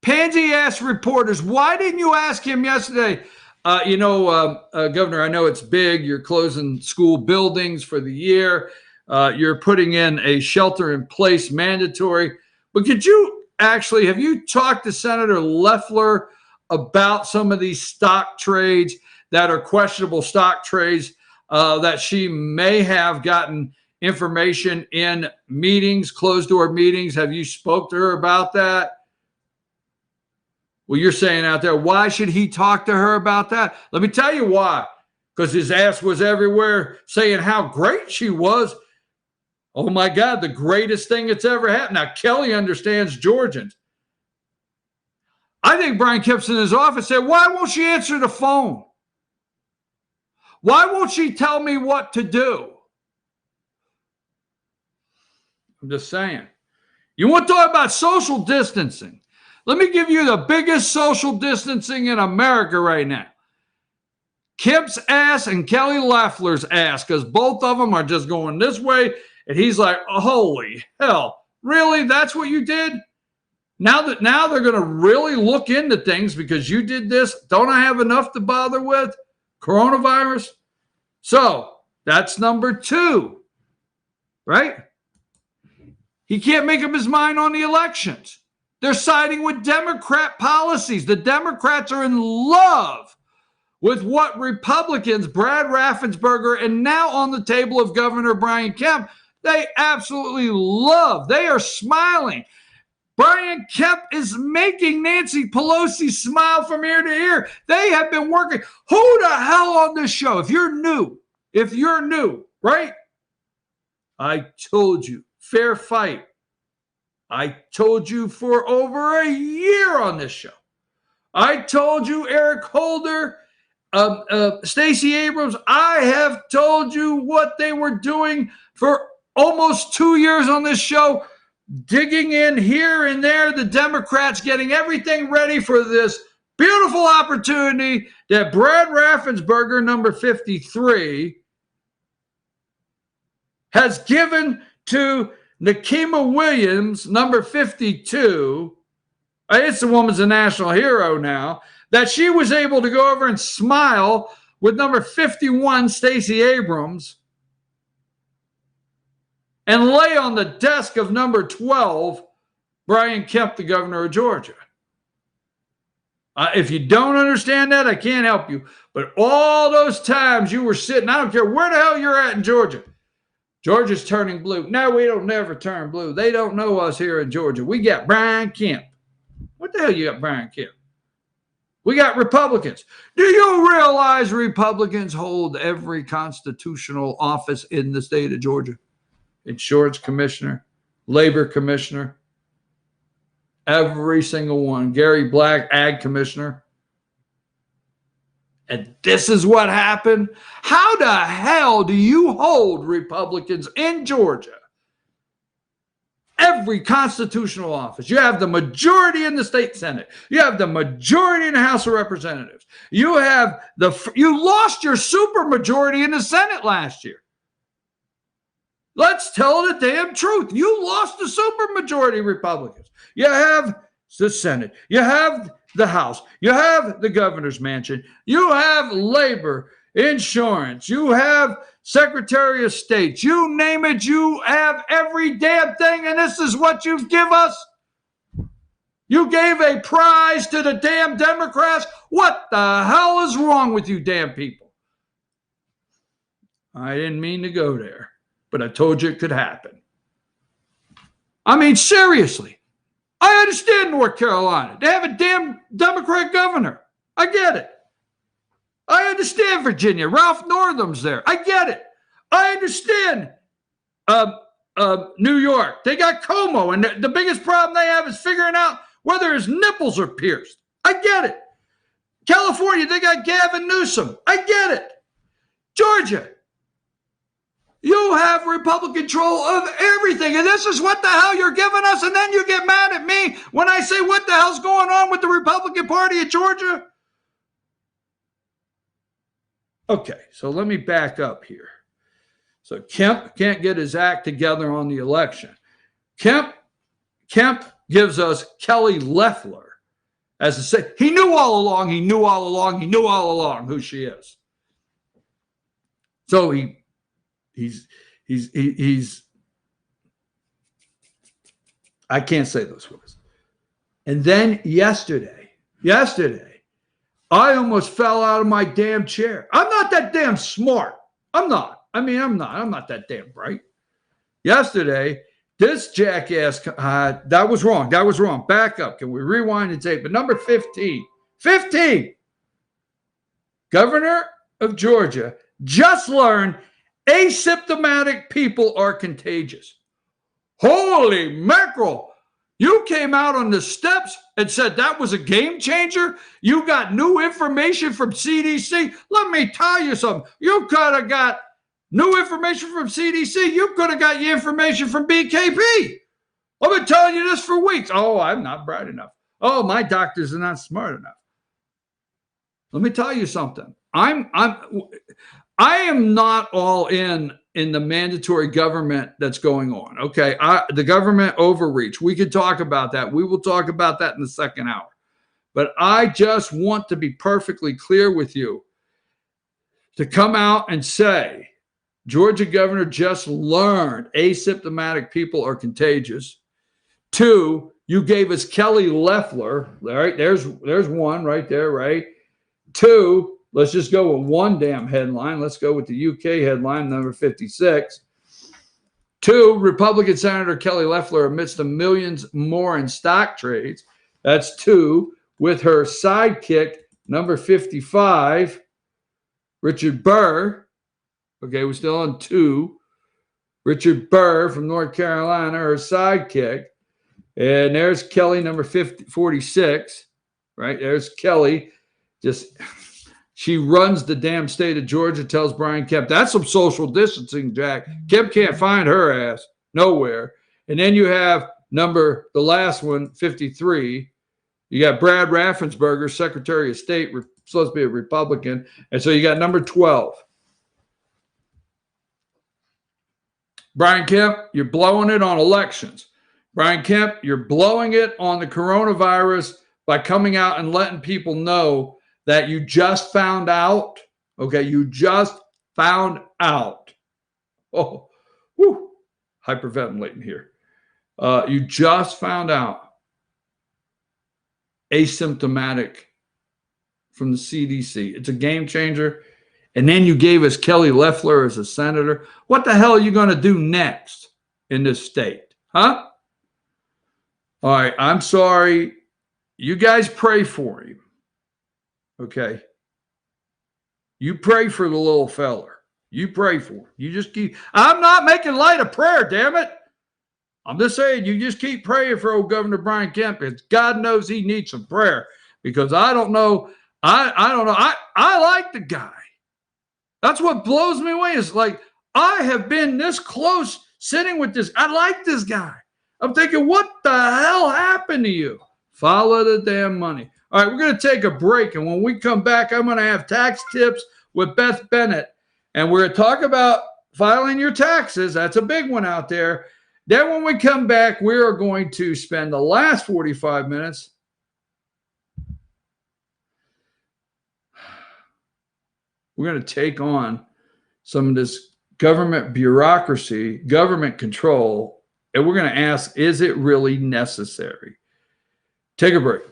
S1: Pansy-ass reporters, why didn't you ask him yesterday? Governor, I know it's big. You're closing school buildings for the year. You're putting in a shelter-in-place mandatory. But have you talked to Senator Loeffler about some of these stock trades that are questionable stock trades that she may have gotten information in meetings, closed-door meetings? Have you spoke to her about that? Well, you're saying out there, why should he talk to her about that? Let me tell you why. because his ass was everywhere saying how great she was. Oh my God, the greatest thing that's ever happened. Now, Kelly understands Georgians. I think Brian Kemp's in his office said, why won't she answer the phone? Why won't she tell me what to do? I'm just saying. You want to talk about social distancing? Let me give you the biggest social distancing in America right now. Kemp's ass and Kelly Loeffler's ass, because both of them are just going this way. And he's like, oh, holy hell, really? That's what you did? Now they're going to really look into things because you did this. Don't I have enough to bother with? Coronavirus. So that's number 2, right? He can't make up his mind on the elections. They're siding with Democrat policies. The Democrats are in love with what Republicans, Brad Raffensperger, and now on the table of Governor Brian Kemp, they absolutely love. They are smiling. Brian Kemp is making Nancy Pelosi smile from ear to ear. They have been working. Who the hell on this show? If you're new, right? I told you, fair fight. I told you for over a year on this show. I told you Eric Holder, Stacey Abrams. I have told you what they were doing for almost 2 years on this show. Digging in here and there, the Democrats getting everything ready for this beautiful opportunity that Brad Raffensperger, number 53, has given to Nikema Williams, number 52. It's the woman's a national hero now, that she was able to go over and smile with number 51, Stacey Abrams, and lay on the desk of number 12, Brian Kemp, the governor of Georgia. If you don't understand that, I can't help you. But all those times you were sitting, I don't care where the hell you're at in Georgia. Georgia's turning blue. No, we don't never turn blue. They don't know us here in Georgia. We got Brian Kemp. What the hell you got Brian Kemp? We got Republicans. Do you realize Republicans hold every constitutional office in the state of Georgia? Insurance commissioner, labor commissioner, every single one. Gary Black, ag commissioner. And this is what happened. How the hell do you hold Republicans in Georgia? Every constitutional office. You have the majority in the state Senate. You have the majority in the House of Representatives. You lost your supermajority in the Senate last year. Let's tell the damn truth. You lost the supermajority Republicans. You have the Senate. You have the House. You have the governor's mansion. You have labor, insurance. You have Secretary of State. You name it. You have every damn thing. And this is what you've given us. You gave a prize to the damn Democrats. What the hell is wrong with you damn people? I didn't mean to go there, but I told you it could happen. I mean, seriously. I understand North Carolina. They have a damn Democrat governor. I get it. I understand Virginia. Ralph Northam's there. I get it. I understand New York. They got Cuomo, and the biggest problem they have is figuring out whether his nipples are pierced. I get it. California, they got Gavin Newsom. I get it. Georgia, you have Republican control of everything, and this is what the hell you're giving us, and then you get mad at me when I say what the hell's going on with the Republican Party of Georgia? Okay, so let me back up here. So Kemp can't get his act together on the election. Kemp gives us Kelly Loeffler as a say. He knew all along who she is. So he's I can't say those words. And then yesterday, I almost fell out of my damn chair. I'm not that damn smart. I'm not that damn bright. Yesterday, this jackass, that was wrong. Back up. Can we rewind and tape? But number 15, Governor of Georgia just learned asymptomatic people are contagious. Holy mackerel. You came out on the steps and said that was a game changer. You got new information from CDC. Let me tell you something. You could have got new information from CDC. You could have got your information from BKP. I've been telling you this for weeks. Oh, I'm not bright enough. Oh, my doctors are not smart enough. Let me tell you something. I am not all in the mandatory government that's going on. Okay. The government overreach. We could talk about that. We will talk about that in the second hour. But I just want to be perfectly clear with you to come out and say, Georgia governor just learned asymptomatic people are contagious. 2, you gave us Kelly Loeffler. All right. There's one right there, right? 2, let's just go with one damn headline. Let's go with the UK headline, number 56. 2, Republican Senator Kelly Loeffler admits to millions more in stock trades. That's 2, with her sidekick, number 55, Richard Burr. Okay, we're still on 2. Richard Burr from North Carolina, her sidekick. And there's Kelly, number 46. Right, there's Kelly. She runs the damn state of Georgia, tells Brian Kemp. That's some social distancing, Jack. Kemp can't find her ass nowhere. And then you have the last one, 53. You got Brad Raffensperger, Secretary of State, supposed to be a Republican. And so you got number 12. Brian Kemp, you're blowing it on elections. Brian Kemp, you're blowing it on the coronavirus by coming out and letting people know that you just found out. Okay, you just found out. Oh, whew, hyperventilating here. You just found out asymptomatic from the CDC. It's a game changer. And then you gave us Kelly Loeffler as a senator. What the hell are you going to do next in this state? Huh? All right, I'm sorry. You guys pray for him. Okay. You pray for the little feller. You pray for him. You just keep. I'm not making light of prayer, damn it. I'm just saying, you just keep praying for old Governor Brian Kemp. Because God knows he needs some prayer. Because I don't know. I don't know. I like the guy. That's what blows me away. Is like, I have been this close sitting with this. I like this guy. I'm thinking, what the hell happened to you? Follow the damn money. All right, we're going to take a break. And when we come back, I'm going to have tax tips with Beth Bennett. And we're going to talk about filing your taxes. That's a big one out there. Then when we come back, we are going to spend the last 45 minutes we're going to take on some of this government bureaucracy, government control, and we're going to ask, is it really necessary? Take a break.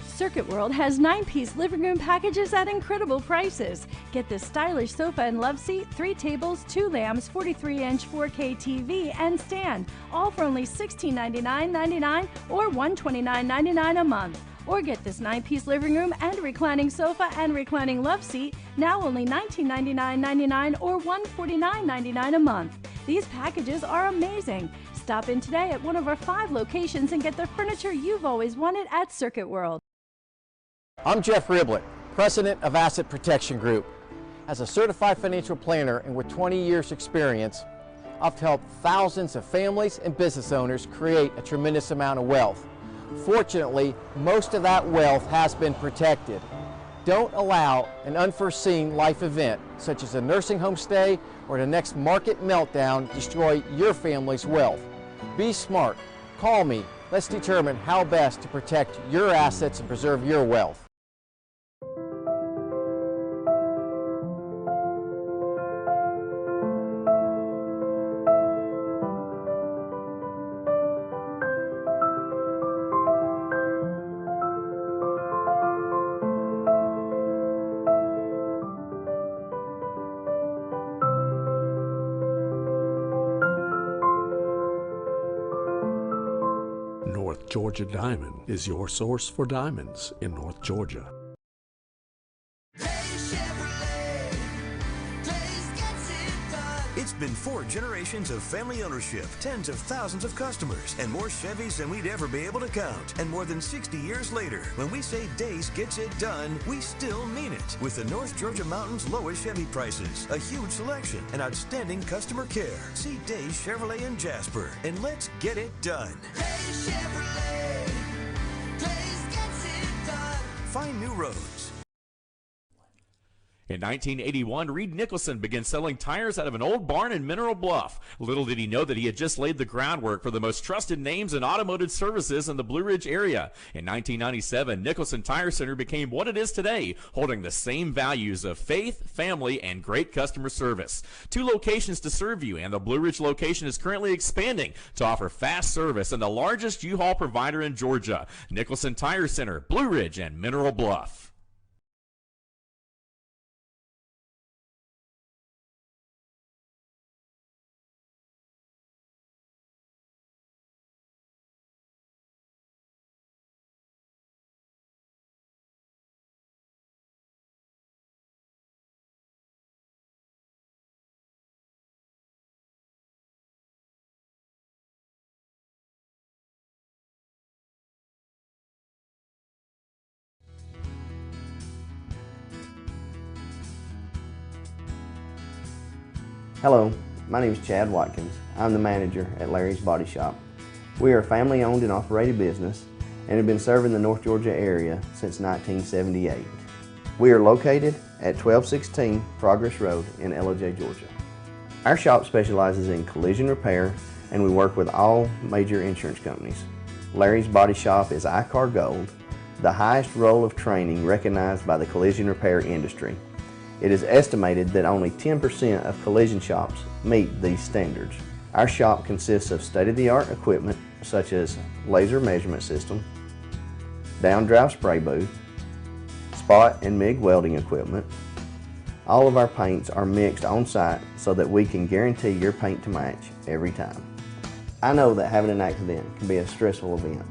S5: Circuit World has 9-piece living room packages at incredible prices. Get this stylish sofa and love seat, 3 tables, 2 lamps, 43-inch 4K TV, and stand, all for only $1699.99 or $129.99 a month. Or get this 9-piece living room and reclining sofa and reclining love seat, now only $1999.99 or $149.99 a month. These packages are amazing. Stop in today at one of our 5 locations and get the furniture you've always wanted at Circuit World.
S6: I'm Jeff Riblett, President of Asset Protection Group. As a certified financial planner and with 20 years experience, I've helped thousands of families and business owners create a tremendous amount of wealth. Fortunately, most of that wealth has been protected. Don't allow an unforeseen life event, such as a nursing home stay or the next market meltdown, destroy your family's wealth. Be smart. Call me. Let's determine how best to protect your assets and preserve your wealth.
S3: North Georgia Diamond is your source for diamonds in North Georgia.
S7: It's been 4 generations of family ownership, tens of thousands of customers, and more Chevys than we'd ever be able to count. And more than 60 years later, when we say Days gets it done, we still mean it. With the North Georgia Mountains lowest Chevy prices, a huge selection, and outstanding customer care. See Days Chevrolet in Jasper, and let's get it done. Days Chevrolet. Days gets it done. Find new roads.
S8: In 1981, Reed Nicholson began selling tires out of an old barn in Mineral Bluff. Little did he know that he had just laid the groundwork for the most trusted names in automotive services in the Blue Ridge area. In 1997, Nicholson Tire Center became what it is today, holding the same values of faith, family, and great customer service. 2 locations to serve you, and the Blue Ridge location is currently expanding to offer fast service and the largest U-Haul provider in Georgia. Nicholson Tire Center, Blue Ridge, and Mineral Bluff.
S2: Hello, my name is Chad Watkins. I'm the manager at Larry's Body Shop. We are a family owned and operated business and have been serving the North Georgia area since 1978. We are located at 1216 Progress Road in LOJ, Georgia. Our shop specializes in collision repair and we work with all major insurance companies. Larry's Body Shop is ICAR Gold, the highest role of training recognized by the collision repair industry. It is estimated that only 10% of collision shops meet these standards. Our shop consists of state-of-the-art equipment such as laser measurement system, down-drive spray booth, spot and MIG welding equipment. All of our paints are mixed on-site so that we can guarantee your paint to match every time. I know that having an accident can be a stressful event.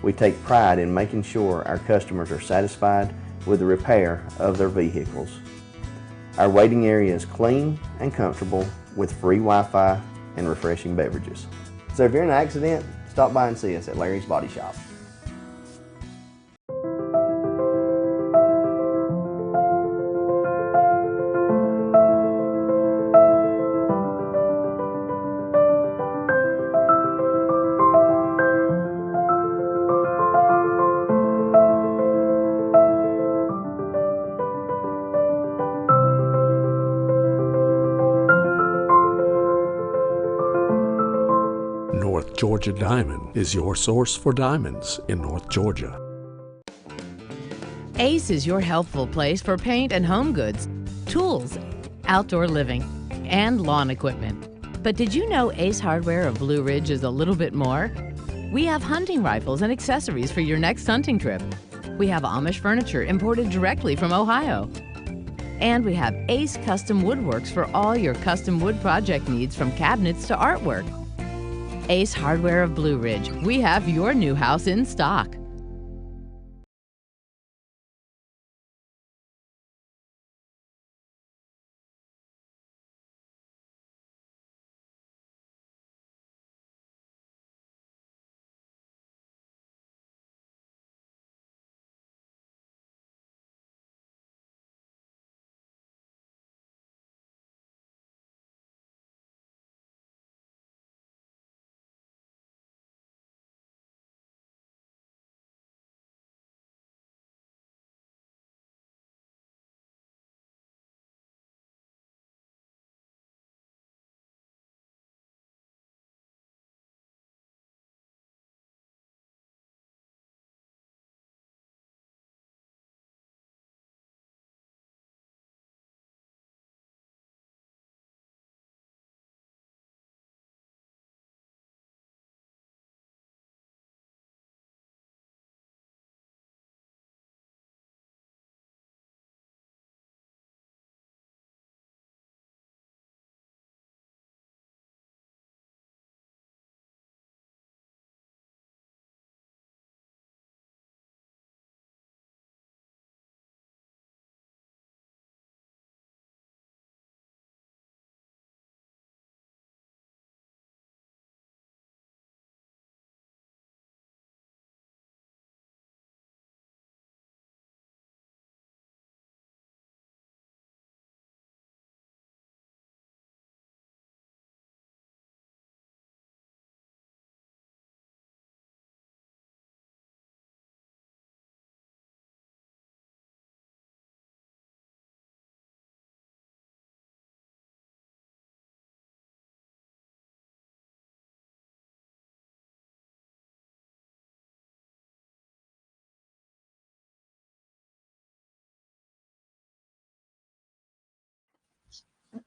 S2: We take pride in making sure our customers are satisfied with the repair of their vehicles. Our waiting area is clean and comfortable with free Wi-Fi and refreshing beverages. So if you're in an accident, stop by and see us at Larry's Body Shop.
S3: North Georgia Diamond is your source for diamonds in North Georgia.
S4: Ace is your healthful place for paint and home goods, tools, outdoor living, and lawn equipment. But did you know Ace Hardware of Blue Ridge is a little bit more? We have hunting rifles and accessories for your next hunting trip. We have Amish furniture imported directly from Ohio. And we have Ace Custom Woodworks for all your custom wood project needs, from cabinets to artwork. Ace Hardware of Blue Ridge. We have your new house in stock.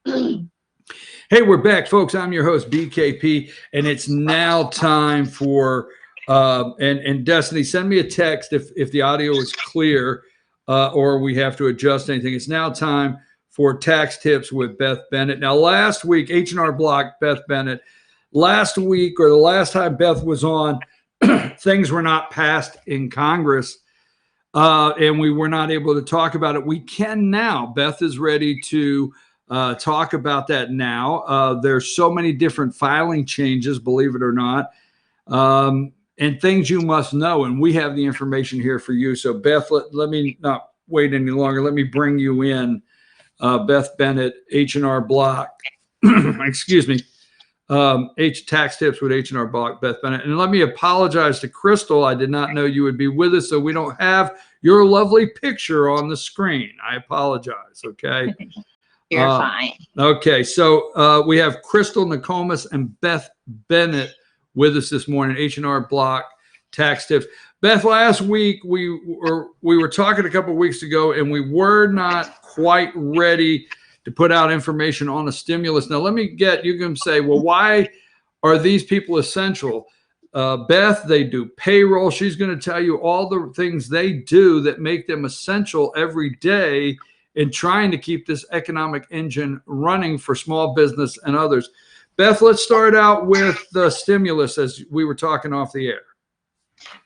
S1: Hey, we're back, folks. I'm your host, BKP, and it's now time for and Destiny, send me a text if the audio is clear or we have to adjust anything. It's now time for tax tips with Beth Bennett. Now, last week, H&R Block, Beth Bennett. Last week, or the last time Beth was on, things were not passed in Congress, and we were not able to talk about it. We can now. Beth is ready to talk about that now. There's so many different filing changes, believe it or not, and things you must know. And we have the information here for you. So Beth, let me not wait any longer. Let me bring you in. Beth Bennett, H&R Block, excuse me, Tax Tips with H&R Block, Beth Bennett. And let me apologize to Crystal. I did not know you would be with us, so we don't have your lovely picture on the screen. I apologize, okay?
S9: You're fine.
S1: Okay, so we have Crystal Nokomis and Beth Bennett with us this morning, H&R Block Tax Tips. Beth, last week we were talking a couple of weeks ago, and we were not quite ready to put out information on a stimulus. Now, you can say, well, why are these people essential? Beth, they do payroll. She's going to tell you all the things they do that make them essential every day in trying to keep this economic engine running for small business and others. Beth, let's start out with the stimulus as we were talking off the air.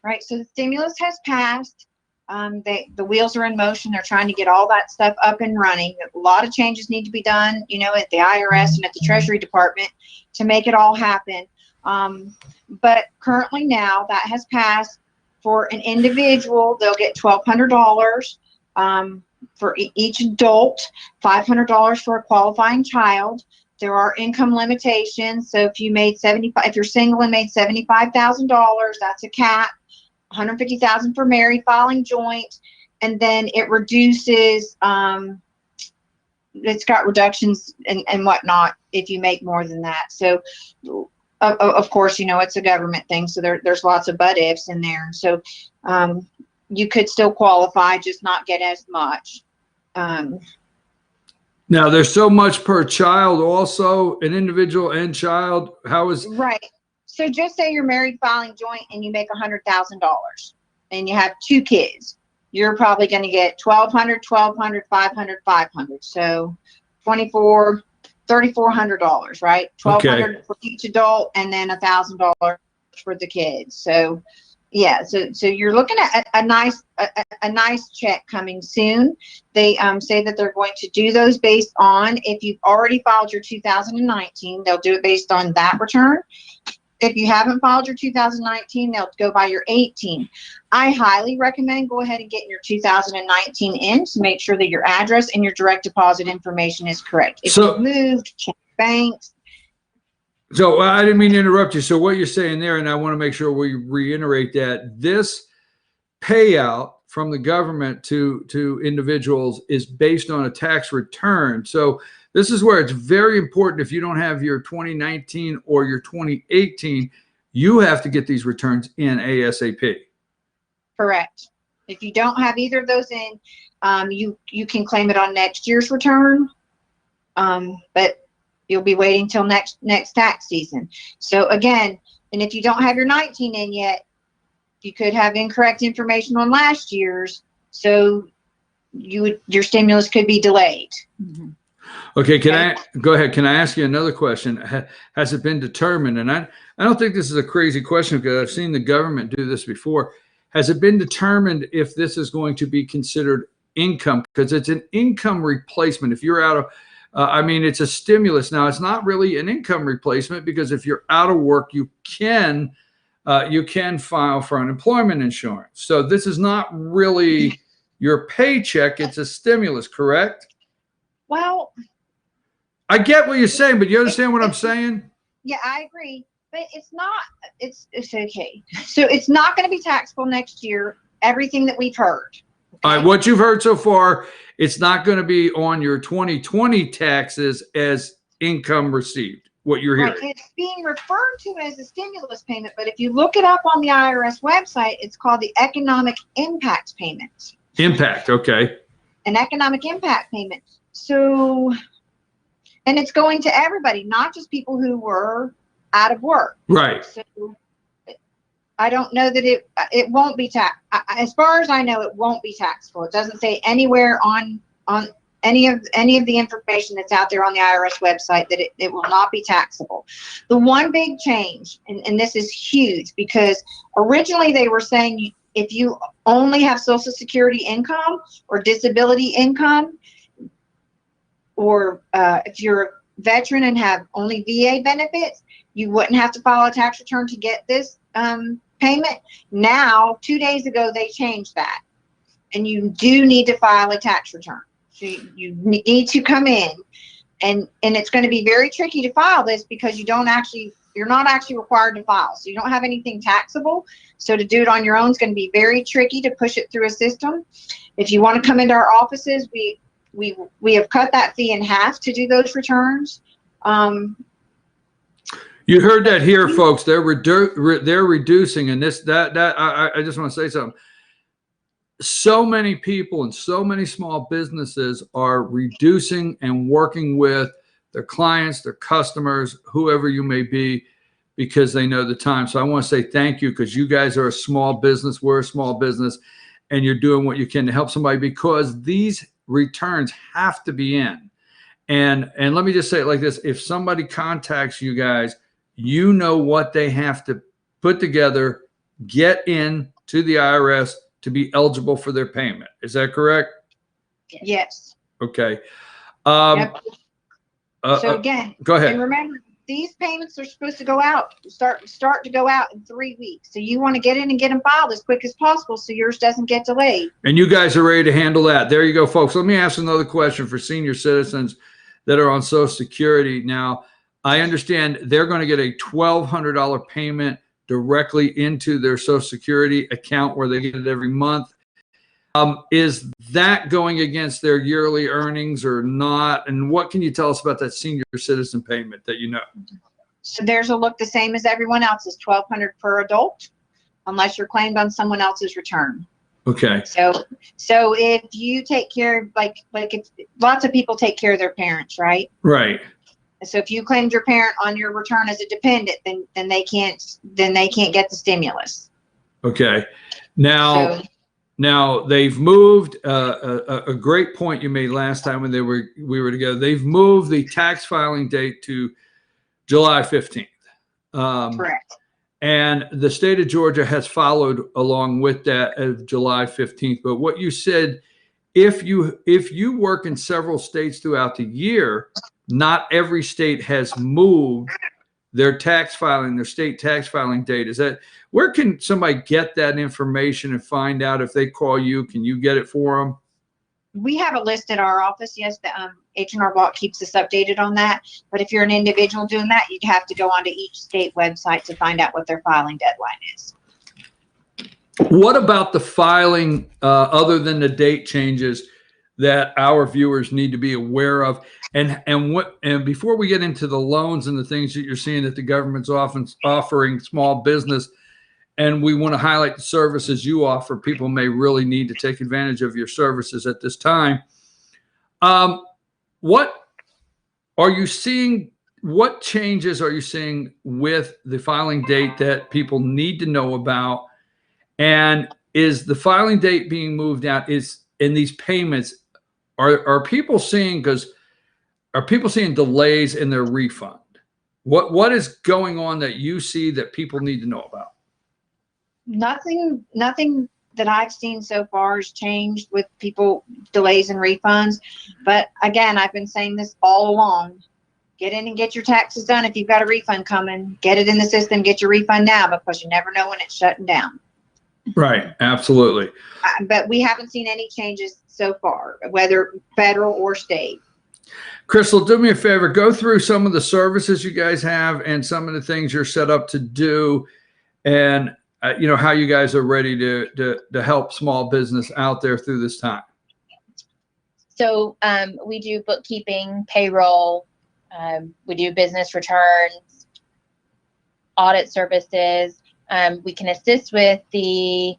S9: Right. So the stimulus has passed. The wheels are in motion. They're trying to get all that stuff up and running. A lot of changes need to be done, at the IRS and at the Treasury Department to make it all happen. But currently now that has passed. For an individual, they'll get $1,200 for each adult, $500 for a qualifying child. There are income limitations. So if you're single and made $75,000, that's a cap. $150,000 for married filing joint, and then it reduces. It's got reductions and whatnot if you make more than that. So, of course, it's a government thing, so there's lots of but ifs in there. So, you could still qualify, just not get as much.
S1: Now, there's so much per child, also an individual and child. How is
S9: right? So just say you're married filing joint and you make $100,000 and you have 2 kids. You're probably going to get $1,200, $1,200, $500, $500. So $3,400, right? $1,200 for each adult, and then $1,000 for the kids. So yeah, so you're looking at a nice check coming soon. They say that they're going to do those based on, if you've already filed your 2019, they'll do it based on that return. If you haven't filed your 2019, they'll go by your 18. I highly recommend go ahead and get your 2019 in to make sure that your address and your direct deposit information is correct. If you've moved, check banks.
S1: So I didn't mean to interrupt you. So what you're saying there, and I want to make sure we reiterate that this payout from the government to individuals is based on a tax return. So this is where it's very important. If you don't have your 2019 or your 2018, you have to get these returns in ASAP.
S9: Correct. If you don't have either of those in, you can claim it on next year's return, but you'll be waiting till next tax season. So again, and if you don't have your 19 in yet, you could have incorrect information on last year's, so your stimulus could be delayed.
S1: Mm-hmm. Okay, go ahead? Can I ask you another question? Has it been determined? And I don't think this is a crazy question because I've seen the government do this before. Has it been determined if this is going to be considered income? Because it's an income replacement. If you're out of, it's a stimulus. Now, it's not really an income replacement because if you're out of work, you can file for unemployment insurance. So this is not really your paycheck. It's a stimulus, correct?
S9: Well,
S1: I get what you're saying, but you understand what I'm saying?
S9: Yeah, I agree, but it's okay. So it's not going to be taxable next year, everything that we've heard. Okay?
S1: All right, what you've heard so far, it's not going to be on your 2020 taxes as income received, what you're hearing.
S9: Right. It's being referred to as a stimulus payment, but if you look it up on the IRS website, it's called the economic impact payment.
S1: Impact, okay.
S9: An economic impact payment. So and it's going to everybody, not just people who were out of work.
S1: Right.
S9: So I don't know that it won't be as far as I know, it won't be taxable. It doesn't say anywhere on any of the information that's out there on the IRS website that it will not be taxable. The one big change, and this is huge, because originally they were saying if you only have Social Security income or disability income, or if you're a veteran and have only VA benefits, you wouldn't have to file a tax return to get this payment. Now, 2 days ago, they changed that, and you do need to file a tax return. So you need to come in, and it's going to be very tricky to file this because you're not actually required to file. So you don't have anything taxable. So to do it on your own is going to be very tricky to push it through a system. If you want to come into our offices, we have cut that fee in half to do those returns.
S1: You heard that here, folks. They're reducing, and I just want to say something. So many people and so many small businesses are reducing and working with their clients, their customers, whoever you may be, because they know the time. So I want to say thank you, because you guys are a small business. We're a small business, and you're doing what you can to help somebody, because these returns have to be in. And let me just say it like this. If somebody contacts you guys, you know what they have to put together, get in to the IRS to be eligible for their payment. Is that correct?
S9: Yes.
S1: Okay.
S9: Yep. So again,
S1: go ahead.
S9: And remember, these payments are supposed to go out, start to go out in 3 weeks. So you want to get in and get them filed as quick as possible so yours doesn't get delayed.
S1: And you guys are ready to handle that. There you go, folks. Let me ask another question for senior citizens that are on Social Security. Now, I understand they're going to get a $1,200 payment directly into their Social Security account where they get it every month. Is that going against their yearly earnings or not? And what can you tell us about that senior citizen payment that you know?
S9: So theirs will look the same as everyone else's, $1,200 per adult, unless you're claimed on someone else's return.
S1: Okay.
S9: So if you take care of, like if lots of people take care of their parents, right?
S1: Right.
S9: So if you claimed your parent on your return as a dependent, then they can't get the stimulus.
S1: Okay. Now they've moved a great point you made last time when we were together. They've moved the tax filing date to July 15th.
S9: Correct.
S1: And the state of Georgia has followed along with that of July 15th. But what you said, if you work in several states throughout the year, not every state has moved their state tax filing date. Is that, where can somebody get that information and find out if they call you? Can you get it for them?
S9: We have a list at our office. Yes, the H&R Block keeps us updated on that. But if you're an individual doing that, you'd have to go onto each state website to find out what their filing deadline is.
S1: What about the filing, other than the date changes, that our viewers need to be aware of? And before we get into the loans and the things that you're seeing that the government's often offering small business, and we want to highlight the services you offer, people may really need to take advantage of your services at this time. What are you seeing? What changes are you seeing with the filing date that people need to know about? And is the filing date being moved out? Is in these payments, are people seeing, are people seeing delays in their refund? What is going on that you see that people need to know about?
S9: Nothing that I've seen so far has changed with people delays in refunds. But again, I've been saying this all along. Get in and get your taxes done. If you've got a refund coming, get it in the system, get your refund now, because you never know when it's shutting down.
S1: Right. Absolutely.
S9: But we haven't seen any changes so far, whether federal or state.
S1: Crystal, do me a favor. Go through some of the services you guys have and some of the things you're set up to do, and how you guys are ready to help small business out there through this time.
S10: So we do bookkeeping, payroll, we do business returns, audit services. We can assist with the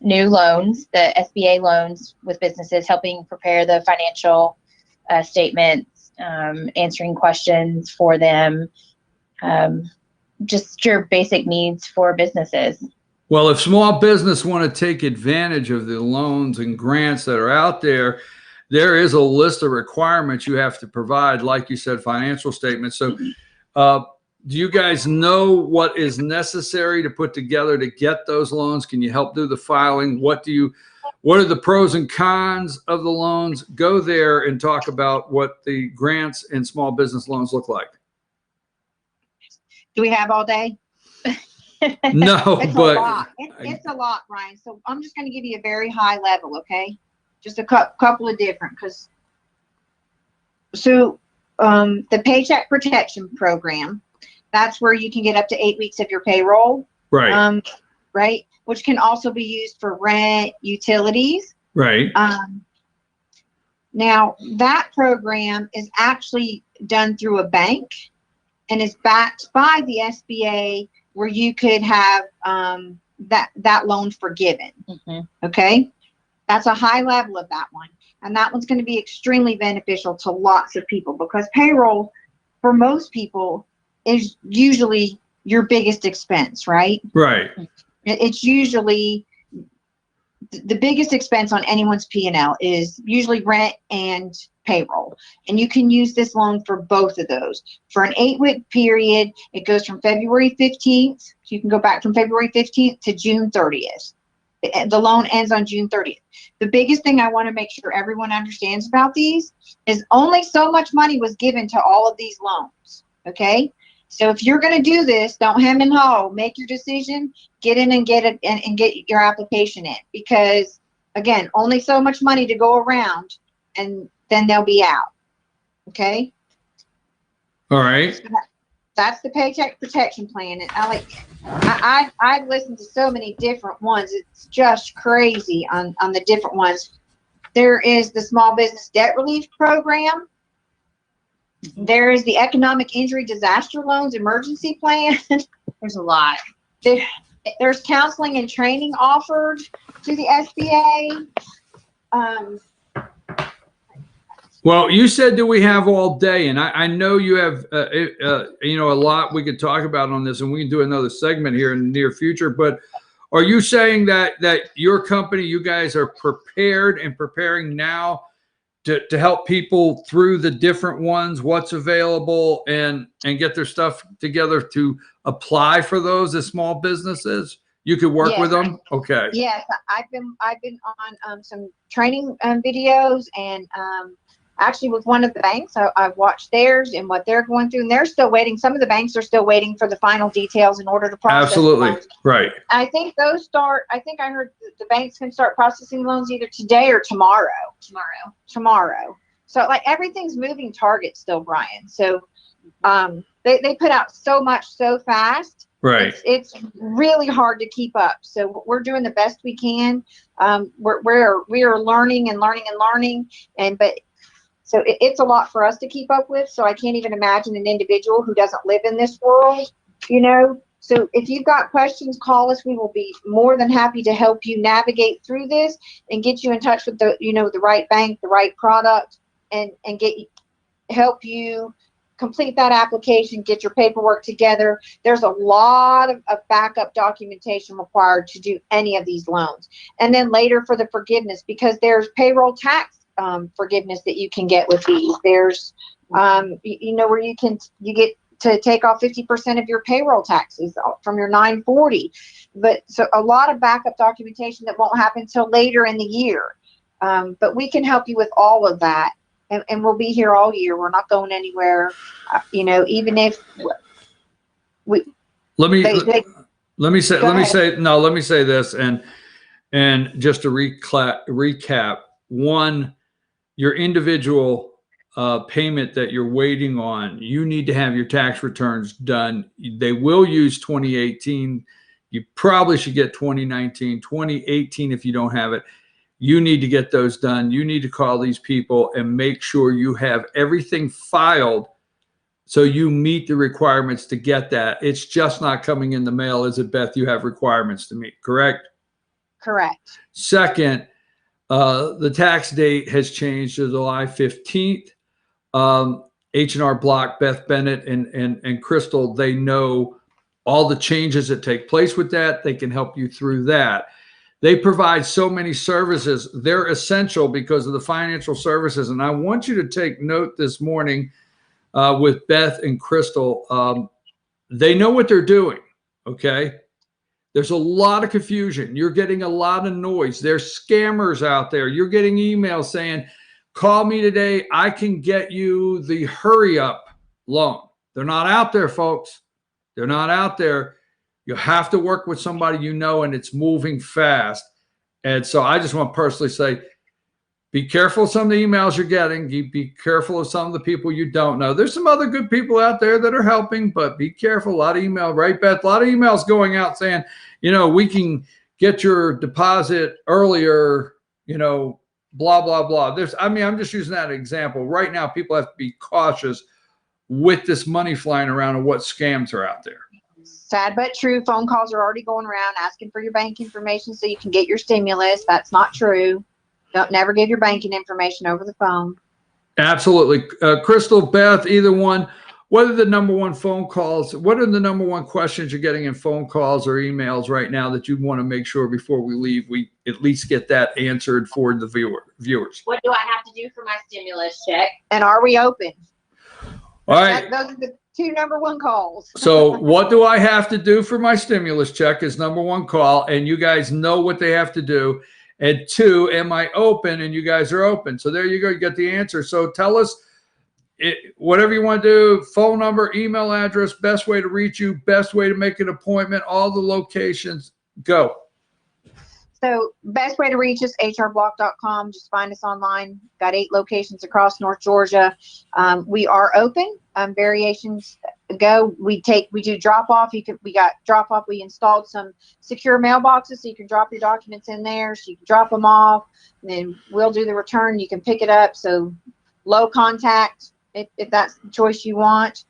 S10: new loans, the SBA loans with businesses, helping prepare the financial statements. answering questions for them, just your basic needs for businesses.
S1: Well, if small business want to take advantage of the loans and grants that are out there, there is a list of requirements you have to provide, like you said, financial statements. So do you guys know what is necessary to put together to get those loans? Can you help do the filing? What are the pros and cons of the loans? Go there and talk about what the grants and small business loans look like.
S9: Do we have all day?
S1: No,
S9: It's
S1: but
S9: a lot. It's a lot, Brian. So I'm just going to give you a very high level, okay? Just a couple of different, so the Paycheck Protection Program, that's where you can get up to 8 weeks of your payroll.
S1: right,
S9: Right, which can also be used for rent, utilities.
S1: right,
S9: Now that program is actually done through a bank and is backed by the SBA, where you could have that loan forgiven. Okay, that's a high level of that one, and that one's going to be extremely beneficial to lots of people, because payroll for most people is usually your biggest expense, right?
S1: right.
S9: It's usually the biggest expense on anyone's P&L is usually rent and payroll. And you can use this loan for both of those. For an 8-week period, it goes from February 15th. You can go back from February 15th to June 30th. The loan ends on June 30th. The biggest thing I want to make sure everyone understands about these is only so much money was given to all of these loans. Okay? So if you're going to do this, don't hem and haw. Make your decision, get in and get it, and get your application in, because again, only so much money to go around, and then they'll be out. Okay.
S1: All right.
S9: That's the Paycheck Protection Plan. And I've listened to so many different ones. It's just crazy on the different ones. There is the Small Business Debt Relief Program. There is the Economic Injury Disaster Loans Emergency Plan.
S10: There's a lot.
S9: There's counseling and training offered to the SBA.
S1: Well, you said that we have all day, and I know you have, a lot we could talk about on this, and we can do another segment here in the near future. But are you saying that your company, you guys are prepared and preparing now to help people through the different ones, what's available, and get their stuff together to apply for those as small businesses? You could work with them? Okay.
S9: Yes, I've been on some training videos, and actually with one of the banks, I've watched theirs and what they're going through, and they're still waiting. Some of the banks are still waiting for the final details in order to process
S1: Absolutely.
S9: loans.
S1: Right.
S9: I think I heard the banks can start processing loans either today or tomorrow. So like everything's moving target still, Brian. So they put out so much so fast.
S1: Right.
S9: It's really hard to keep up. So we're doing the best we can. We are learning, but so it's a lot for us to keep up with. So I can't even imagine an individual who doesn't live in this world, So if you've got questions, call us. We will be more than happy to help you navigate through this and get you in touch with the right bank, the right product, and help you complete that application, get your paperwork together. There's a lot of backup documentation required to do any of these loans. And then later for the forgiveness, because there's payroll tax forgiveness that you can get with these. There's, where you get to take off 50% of your payroll taxes from your 940. But so a lot of backup documentation that won't happen until later in the year. But we can help you with all of that. And we'll be here all year. We're not going anywhere. Even if
S1: let me say this, and just to recap, one, your individual payment that you're waiting on, you need to have your tax returns done. They will use 2018. You probably should get 2019, 2018 if you don't have it. You need to get those done. You need to call these people and make sure you have everything filed so you meet the requirements to get that. It's just not coming in the mail, is it, Beth? You have requirements to meet, correct?
S9: Correct.
S1: Second, the tax date has changed to July 15th. H&R Block, Beth Bennett, and Crystal, they know all the changes that take place with that. They can help you through that. They provide so many services. They're essential because of the financial services. And I want you to take note this morning with Beth and Crystal. They know what they're doing, okay? There's a lot of confusion. You're getting a lot of noise. There's scammers out there. You're getting emails saying, call me today. I can get you the hurry up loan. They're not out there, folks. They're not out there. You have to work with somebody you know, and it's moving fast. And so I just want to personally say, be careful of some of the emails you're getting. Be careful of some of the people you don't know. There's some other good people out there that are helping, but be careful. A lot of email, right, Beth? A lot of emails going out saying, you know, we can get your deposit earlier, you know, blah, blah, blah. I'm just using that example. Right now, people have to be cautious with this money flying around and what scams are out there.
S9: Sad but true. Phone calls are already going around asking for your bank information so you can get your stimulus. That's not true. Don't never give your banking information over the phone.
S1: Absolutely. Crystal, Beth, either one, what are the number one phone calls? What are the number one questions you're getting in phone calls or emails right now that you want to make sure before we leave, we at least get that answered for the viewers?
S10: What do I have to do for my stimulus check?
S9: And are we open?
S1: All right.
S9: Those are the two number one calls.
S1: So what do I have to do for my stimulus check is number one call, and you guys know what they have to do. And two, am I open? And you guys are open. So there you go. You get the answer. So tell us whatever you want to do, phone number, email address, best way to reach you, best way to make an appointment, all the locations. Go.
S9: So best way to reach us, hrblock.com. Just find us online. Got 8 locations across North Georgia. We are open. Variations go. We do drop off. We got drop off. We installed some secure mailboxes so you can drop your documents in there. So you can drop them off, and then we'll do the return. You can pick it up. So low contact if that's the choice you want.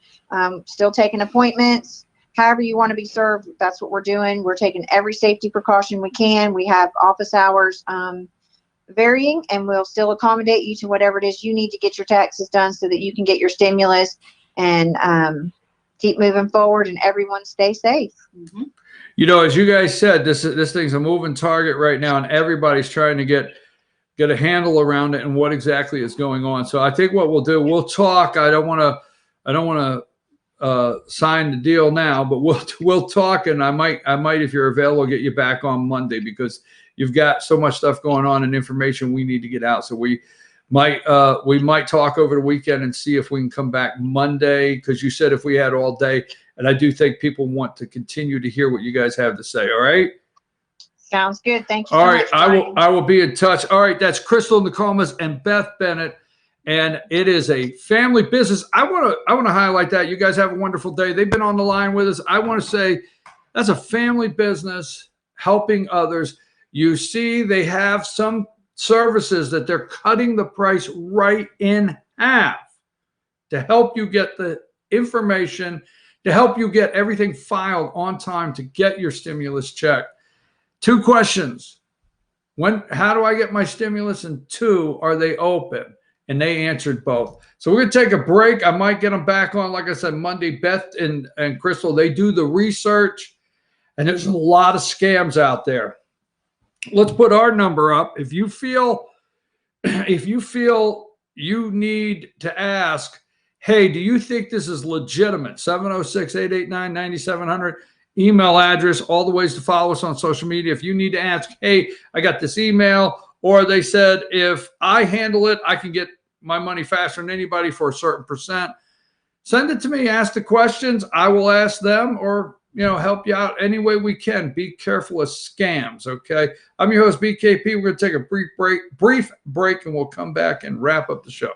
S9: Still taking appointments. However you want to be served, that's what we're doing. We're taking every safety precaution we can. We have office hours varying, and we'll still accommodate you to whatever it is you need to get your taxes done so that you can get your stimulus and keep moving forward, and everyone stay safe. Mm-hmm.
S1: You know, as you guys said, this thing's a moving target right now, and everybody's trying to get a handle around it and what exactly is going on. So I think what we'll do, we'll talk. I don't want to sign the deal now, but we'll talk, and I might, if you're available, get you back on Monday because you've got so much stuff going on and information we need to get out. So we might talk over the weekend and see if we can come back Monday, because you said if we had all day, and I do think people want to continue to hear what you guys have to say. All right.
S9: Sounds good. Thank you.
S1: All right. I will be in touch. All right. That's Crystal Nokomis and Beth Bennett. And it is a family business. I want to highlight that. You guys have a wonderful day. They've been on the line with us. I want to say that's a family business helping others. You see, they have some services that they're cutting the price right in half to help you get the information, to help you get everything filed on time to get your stimulus check. 2 questions. How do I get my stimulus? And 2, are they open? And they answered both. So we're going to take a break. I might get them back on, like I said, Monday. Beth and Crystal, they do the research, and there's a lot of scams out there. Let's put our number up. If you feel you need to ask, hey, do you think this is legitimate? 706-889-9700. Email address, all the ways to follow us on social media. If you need to ask, hey, I got this email, or they said, if I handle it, I can get my money faster than anybody for a certain percent. Send it to me. Ask the questions. I will ask them, or help you out any way we can. Be careful of scams. Okay. I'm your host, BKP. We're going to take a brief break, and we'll come back and wrap up the show.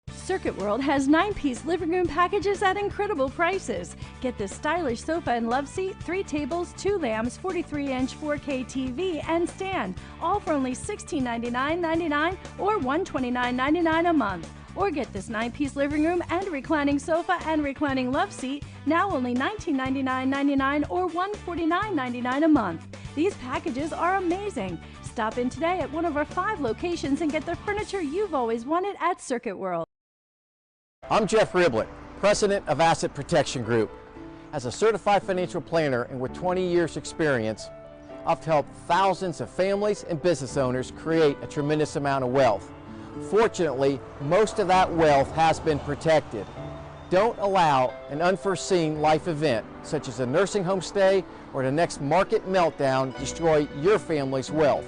S5: Circuit World has 9-piece living room packages at incredible prices. Get this stylish sofa and love seat, 3 tables, 2 lamps, 43-inch 4K TV, and stand, all for only $1699.99 or $129.99 a month. Or get this 9-piece living room and reclining sofa and reclining love seat, now only $1999.99 or $149.99 a month. These packages are amazing. Stop in today at one of our 5 locations and get the furniture you've always wanted at Circuit World.
S6: I'm Jeff Riblett, President of Asset Protection Group. As a certified financial planner and with 20 years experience, I've helped thousands of families and business owners create a tremendous amount of wealth. Fortunately, most of that wealth has been protected. Don't allow an unforeseen life event, such as a nursing home stay or the next market meltdown, destroy your family's wealth.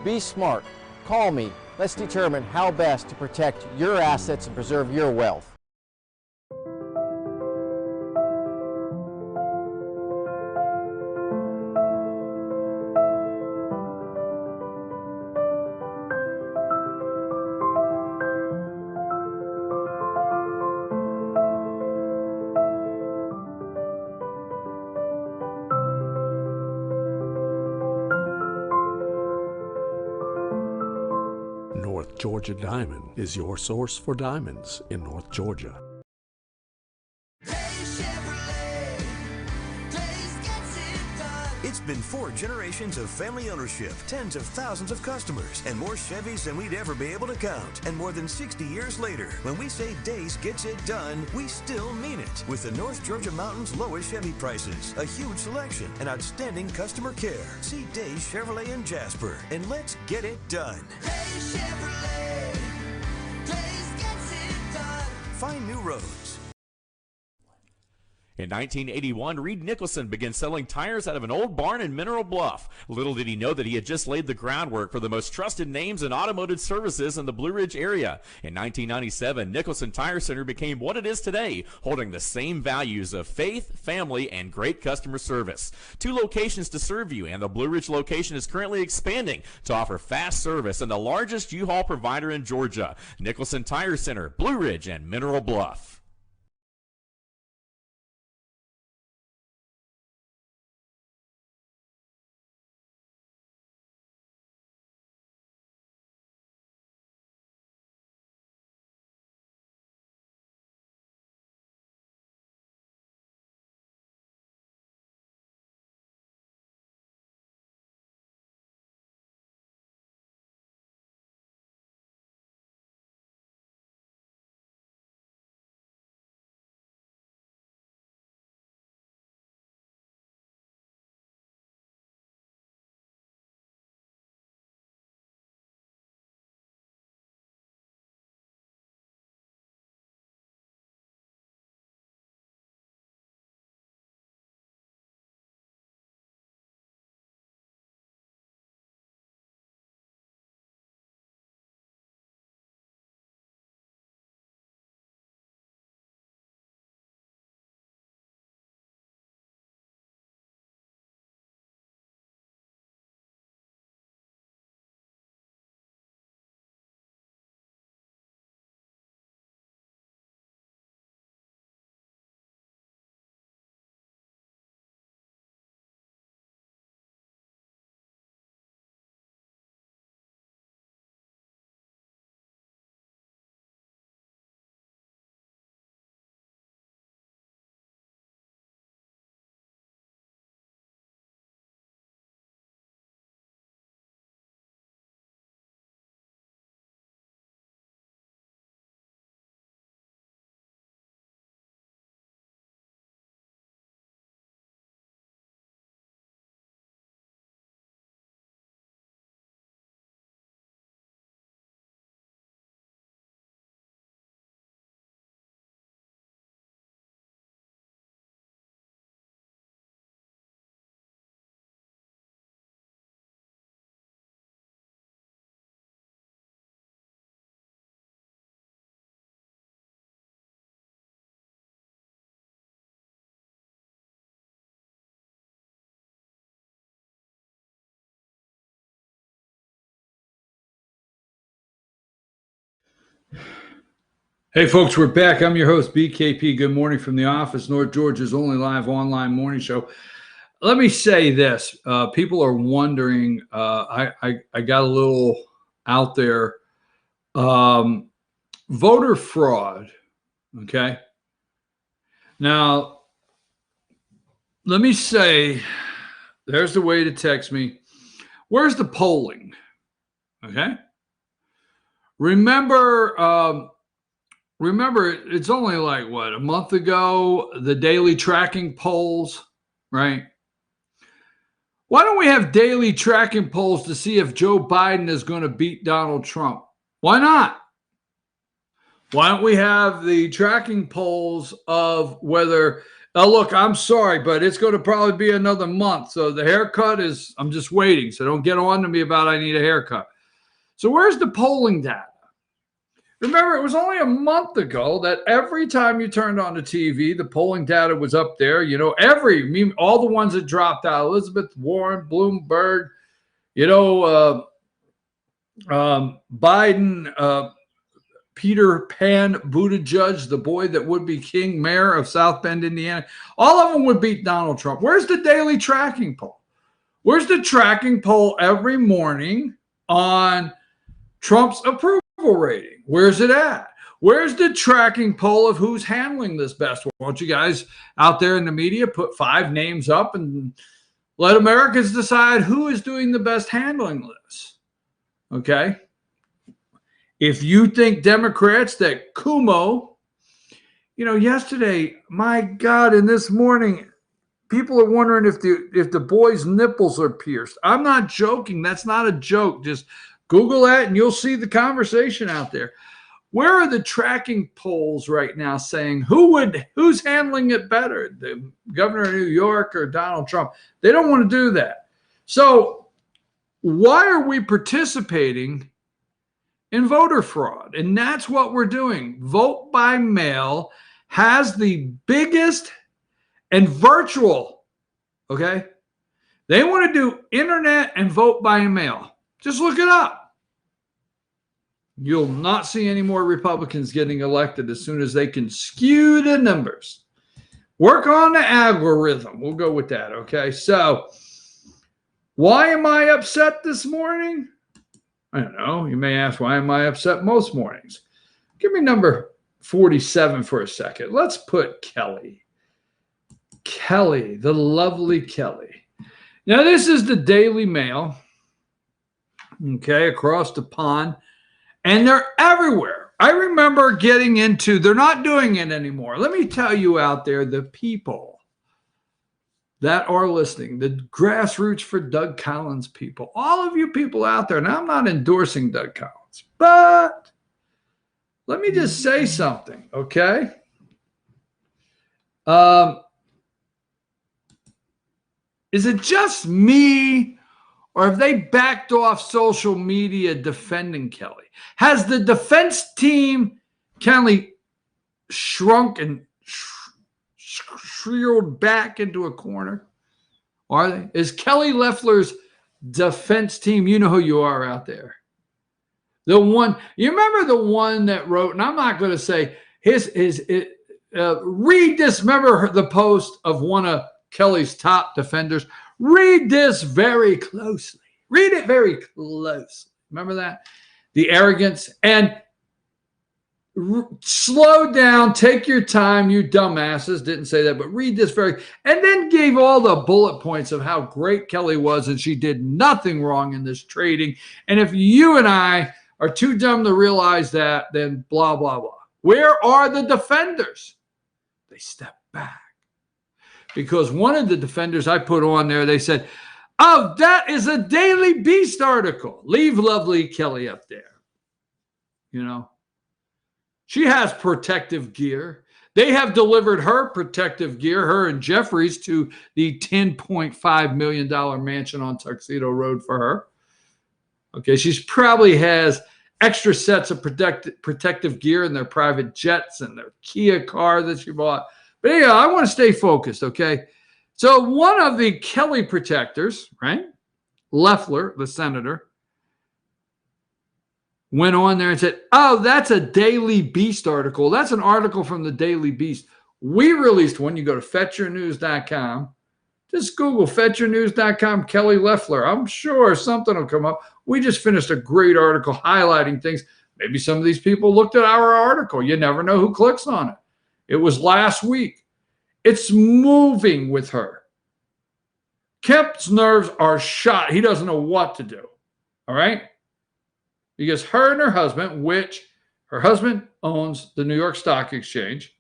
S6: Be smart. Call me. Let's determine how best to protect your assets and preserve your wealth.
S3: North Georgia Diamond is your source for diamonds in North Georgia.
S7: It's been 4 generations of family ownership, tens of thousands of customers, and more Chevys than we'd ever be able to count. And more than 60 years later, when we say Days gets it done, we still mean it. With the North Georgia Mountains lowest Chevy prices, a huge selection, and outstanding customer care. See Days Chevrolet in Jasper, and let's get it done. Days Chevrolet. Days gets it done. Find new roads.
S8: In 1981, Reed Nicholson began selling tires out of an old barn in Mineral Bluff. Little did he know that he had just laid the groundwork for the most trusted names in automotive services in the Blue Ridge area. In 1997, Nicholson Tire Center became what it is today, holding the same values of faith, family, and great customer service. 2 locations to serve you, and the Blue Ridge location is currently expanding to offer fast service and the largest U-Haul provider in Georgia. Nicholson Tire Center, Blue Ridge, and Mineral Bluff.
S1: Hey, folks, we're back. I'm your host, BKP. Good morning from the office, North Georgia's only live online morning show. Let me say this. People are wondering, I got a little out there. Voter fraud, okay? Now, let me say There's the way to text me. Where's the polling? Okay. Remember, it's only like a month ago, the daily tracking polls, right? Why don't we have daily tracking polls to see if Joe Biden is going to beat Donald Trump? Why not? Why don't we have the tracking polls of whether, look, I'm sorry, but it's going to probably be another month. So the haircut I'm just waiting. So don't get on to me about I need a haircut. So where's the polling data? Remember, it was only a month ago that every time you turned on the TV, the polling data was up there. You know, all the ones that dropped out, Elizabeth Warren, Bloomberg, Biden, Peter Pan Buttigieg, the boy that would be king mayor of South Bend, Indiana. All of them would beat Donald Trump. Where's the daily tracking poll? Where's the tracking poll every morning on Trump's approval rating? Where's it at? Where's the tracking poll of who's handling this best? Why don't you guys out there in the media put 5 names up and let Americans decide who is doing the best handling this? Okay. If you think Democrats that Cuomo, yesterday, my God, and this morning, people are wondering if the boy's nipples are pierced. I'm not joking. That's not a joke. Just Google that and you'll see the conversation out there. Where are the tracking polls right now saying who's handling it better, the governor of New York or Donald Trump? They don't want to do that. So why are we participating in voter fraud? And that's what we're doing. Vote by mail has the biggest and virtual, okay? They want to do internet and vote by mail. Just look it up. You'll not see any more Republicans getting elected as soon as they can skew the numbers. Work on the algorithm. We'll go with that, okay? So why am I upset this morning? I don't know. You may ask, why am I upset most mornings? Give me number 47 for a second. Let's put Kelly. Kelly, the lovely Kelly. Now, this is the Daily Mail, okay, across the pond, and they're everywhere. I remember getting into, they're not doing it anymore. Let me tell you out there, the people that are listening, the Grassroots for Doug Collins people, all of you people out there, now I'm not endorsing Doug Collins, but let me just say something, okay? Is it just me, or have they backed off social media defending Kelly? Has the defense team, Kelly, shrunk and shrieled back into a corner? Are they? Is Kelly Loeffler's defense team, you know who you are out there. The one, you remember the one that wrote, and I'm not going to say read this, remember the post of one of Kelly's top defenders. Read this very closely. Read it very closely. Remember that? The arrogance. And slow down. Take your time, you dumbasses. Didn't say that, but read this very. And then gave all the bullet points of how great Kelly was, and she did nothing wrong in this trading. And if you and I are too dumb to realize that, then blah, blah, blah. Where are the defenders? They step back. Because one of the defenders I put on there, they said, oh, that is a Daily Beast article. Leave lovely Kelly up there. You know, she has protective gear. They have delivered her protective gear, her and Jeffries, to the $10.5 million mansion on Tuxedo Road for her. Okay, she probably has extra sets of protective gear in their private jets and their Kia car that she bought. But yeah, I want to stay focused, okay? So one of the Kelly protectors, right, Loeffler, the senator, went on there and said, oh, that's a Daily Beast article. That's an article from the Daily Beast. We released one. You go to fetchernews.com. Just Google fetchernews.com, Kelly Loeffler. I'm sure something will come up. We just finished a great article highlighting things. Maybe some of these people looked at our article. You never know who clicks on it. It was last week. It's moving with her. Kemp's nerves are shot. He doesn't know what to do. All right? Because her and her husband, which her husband owns the New York Stock Exchange,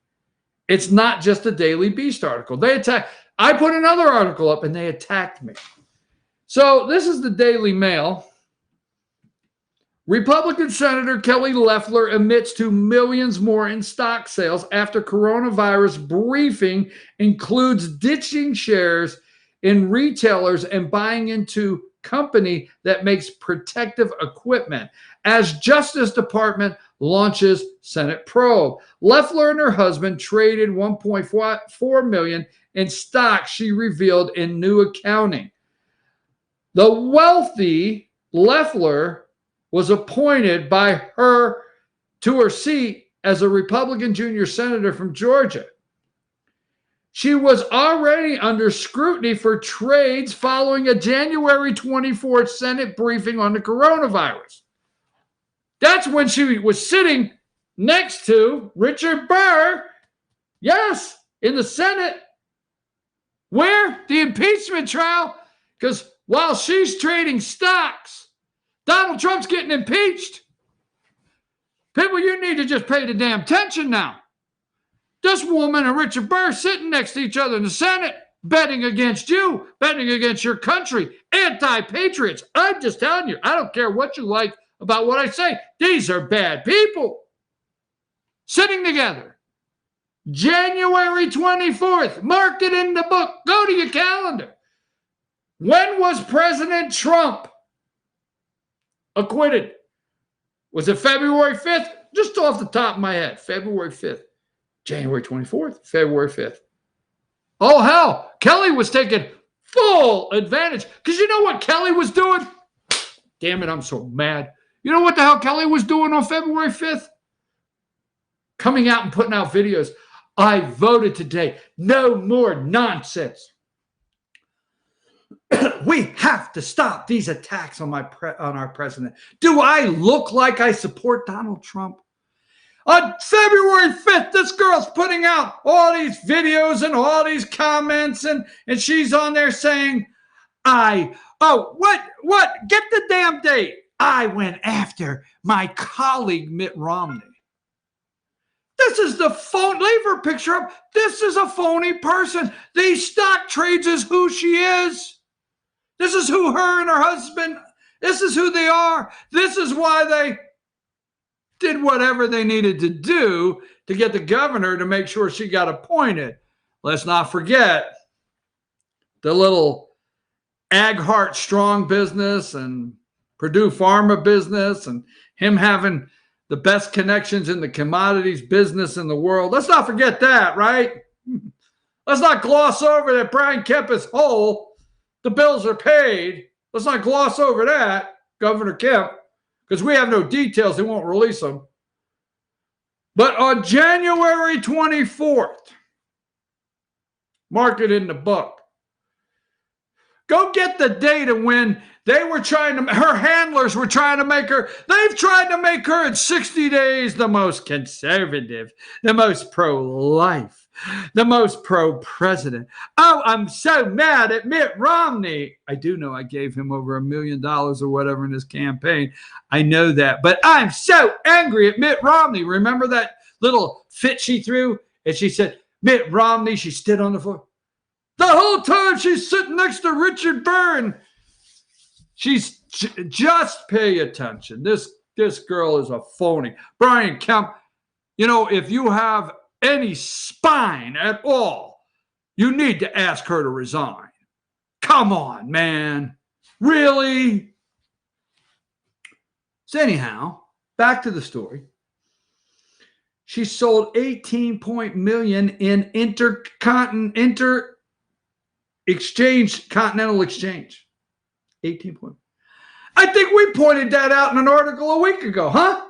S1: it's not just a Daily Beast article. They attack. I put another article up and they attacked me. So this is the Daily Mail. Republican Senator Kelly Loeffler admits to millions more in stock sales after coronavirus briefing includes ditching shares in retailers and buying into company that makes protective equipment as Justice Department launches Senate probe. Loeffler and her husband traded $1.4 million in stock, she revealed in new accounting. The wealthy Loeffler was appointed by her to her seat as a Republican junior senator from Georgia. She was already under scrutiny for trades following a January 24th Senate briefing on the coronavirus. That's when she was sitting next to Richard Burr, yes, in the Senate, where the impeachment trial, because while she's trading stocks, Donald Trump's getting impeached. People, you need to just pay the damn attention now. This woman and Richard Burr sitting next to each other in the Senate, betting against you, betting against your country, anti-patriots. I'm just telling you, I don't care what you like about what I say. These are bad people. Sitting together. January 24th. Mark it in the book. Go to your calendar. When was President Trump acquitted? Was it February 5th? Just off the top of my head, February 5th. January 24th, February 5th. Oh, hell, Kelly was taking full advantage. Because you know what Kelly was doing? Damn it, I'm so mad. You know what the hell Kelly was doing on February 5th? Coming out and putting out videos. I voted today. No more nonsense. We have to stop these attacks on our president. Do I look like I support Donald Trump? On February 5th, this girl's putting out all these videos and all these comments, and she's on there saying, get the damn date. I went after my colleague Mitt Romney. This is the phone. Leave her picture up. This is a phony person. These stock trades is who she is. This is who her and her husband, this is who they are. This is why they did whatever they needed to do to get the governor to make sure she got appointed. Let's not forget the little Ag-Hart Strong business and Purdue Pharma business and him having the best connections in the commodities business in the world. Let's not forget that, right? Let's not gloss over that Brian Kemp is whole. The bills are paid. Let's not gloss over that, Governor Kemp, because we have no details. They won't release them. But on January 24th, mark it in the book. Go get the data when they were her handlers were trying to make her, they've tried to make her in 60 days the most conservative, the most pro-life, the most pro-president. Oh, I'm so mad at Mitt Romney. I do know I gave him over $1 million or whatever in his campaign. I know that, but I'm so angry at Mitt Romney. Remember that little fit she threw? And she said, Mitt Romney, she stood on the floor. The whole time she's sitting next to Richard Burr. She's just pay attention. This girl is a phony. Brian Kemp, you know, if you have any spine at all, you need to ask her to resign. Come on, man. Really? So anyhow, back to the story. She sold 18 million in continental exchange. 18 point. I think we pointed that out in an article a week ago, huh?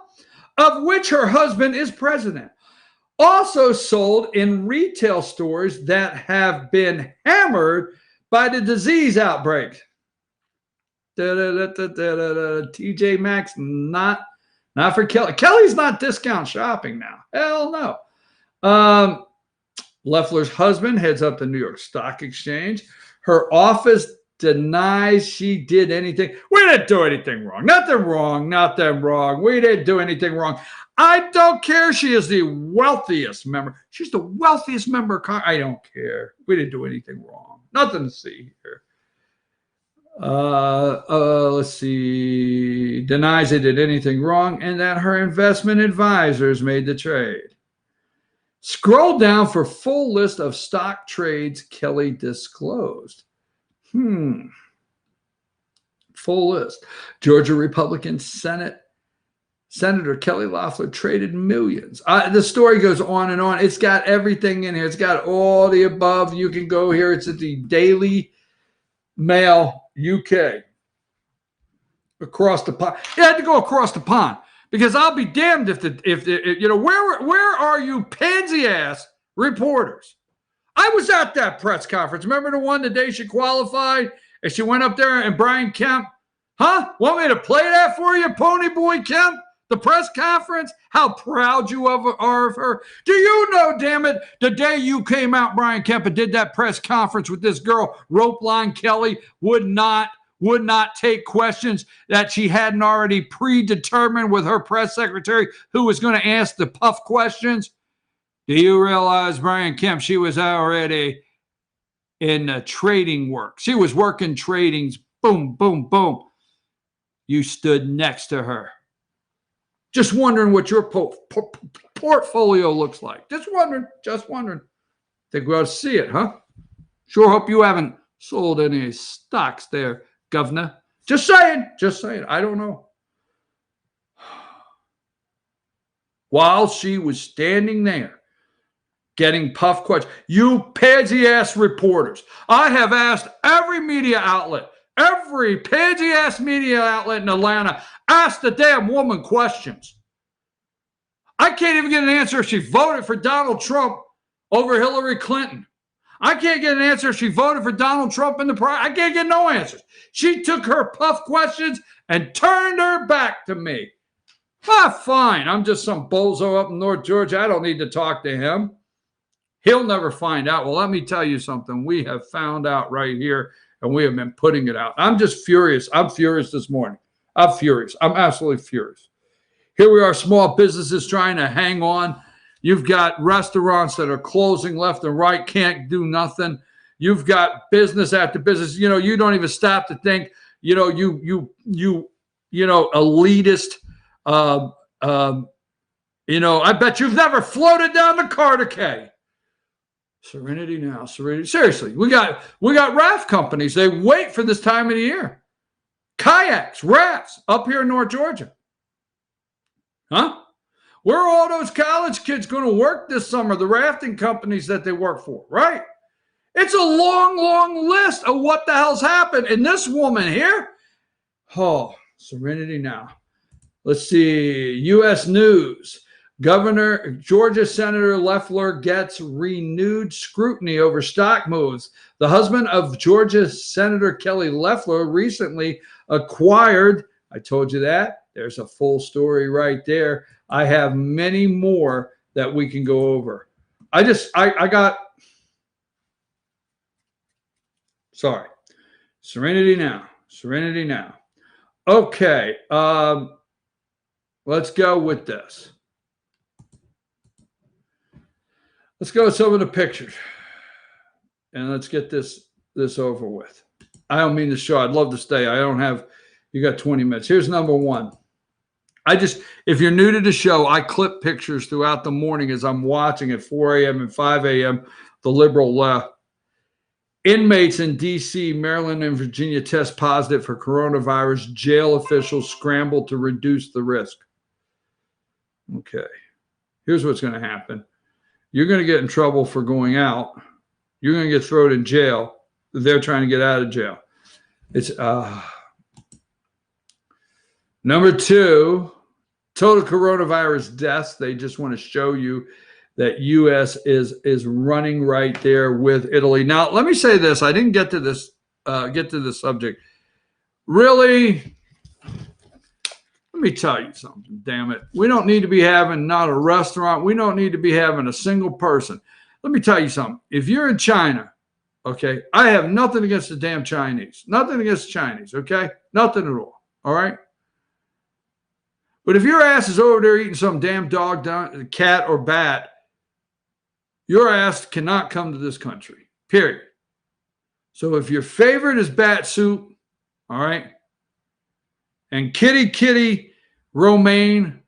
S1: Of which her husband is president. Also sold in retail stores that have been hammered by the disease outbreak. TJ Maxx, not for Kelly. Kelly's not discount shopping now. Hell no. Loeffler's husband heads up the New York Stock Exchange. Her office denies she did anything. We didn't do anything wrong. Nothing wrong. Nothing wrong. We didn't do anything wrong. I don't care. She is the wealthiest member. She's the wealthiest member of Congress. I don't care. We didn't do anything wrong. Nothing to see here. Let's see. Denies they did anything wrong and that her investment advisors made the trade. Scroll down for full list of stock trades Kelly disclosed. Full list. Georgia Republican Senator Kelly Loeffler traded millions. The story goes on and on. It's got everything in here. It's got all the above. You can go here. It's at the Daily Mail UK. Across the pond. You had to go across the pond because I'll be damned if where are you pansy ass reporters? I was at that press conference. Remember the one the day she qualified and she went up there and Brian Kemp, want me to play that for you, Pony Boy Kemp? The press conference, how proud you are of her. Do you know, damn it, the day you came out, Brian Kemp, and did that press conference with this girl, Ropeline Kelly, would not take questions that she hadn't already predetermined with her press secretary who was going to ask the puff questions? Do you realize, Brian Kemp, she was already in trading work. She was working tradings. Boom, boom, boom. You stood next to her. Just wondering what your portfolio looks like. Just wondering. Think we ought to see it, huh? Sure hope you haven't sold any stocks there, Governor. Just saying. I don't know. While she was standing there getting puff questions, you pansy-ass reporters. I have asked every media outlet, every pansy-ass media outlet in Atlanta, ask the damn woman questions. I can't even get an answer if she voted for Donald Trump over Hillary Clinton. I can't get an answer if she voted for Donald Trump in the prior. I can't get no answers. She took her puff questions and turned her back to me. Fine. I'm just some bozo up in North Georgia. I don't need to talk to him. He'll never find out. Well, let me tell you something. We have found out right here, and we have been putting it out. I'm just furious. I'm furious this morning. I'm furious. I'm absolutely furious. Here we are, small businesses trying to hang on. You've got restaurants that are closing left and right, can't do nothing. You've got business after business. You don't even stop to think, elitist. I bet you've never floated down the Carter K. Serenity now, serenity. Seriously, we got raft companies. They wait for this time of the year. Kayaks, rafts up here in North Georgia. Where are all those college kids going to work this summer? The rafting companies that they work for, right? It's a long, long list of what the hell's happened. And this woman here, serenity now. Let's see, U.S. News. Georgia Senator Loeffler gets renewed scrutiny over stock moves. The husband of Georgia Senator Kelly Loeffler recently acquired, I told you that. There's a full story right there. I have many more that we can go over. Serenity now. Okay. Let's go with this. Let's go with some of the pictures. And let's get this over with. I don't mean to show. I'd love to stay. You got 20 minutes. Here's number one. If you're new to the show, I clip pictures throughout the morning as I'm watching at 4 a.m. and 5 a.m. the liberal left. Inmates in D.C., Maryland, and Virginia test positive for coronavirus. Jail officials scramble to reduce the risk. Okay. Here's what's going to happen. You're going to get in trouble for going out. You're going to get thrown in jail. They're trying to get out of jail. It's number two, total coronavirus deaths. They just want to show you that U.S. is running right there with Italy. Now, let me say this. I didn't get to this subject. Really, let me tell you something, damn it. We don't need to be having not a restaurant. We don't need to be having a single person. Let me tell you something. If you're in China Okay. I have nothing against the damn Chinese. Nothing against the Chinese. Okay. Nothing at all. All right. But if your ass is over there eating some damn dog, cat, or bat, your ass cannot come to this country. Period. So if your favorite is bat soup, all right, and kitty romaine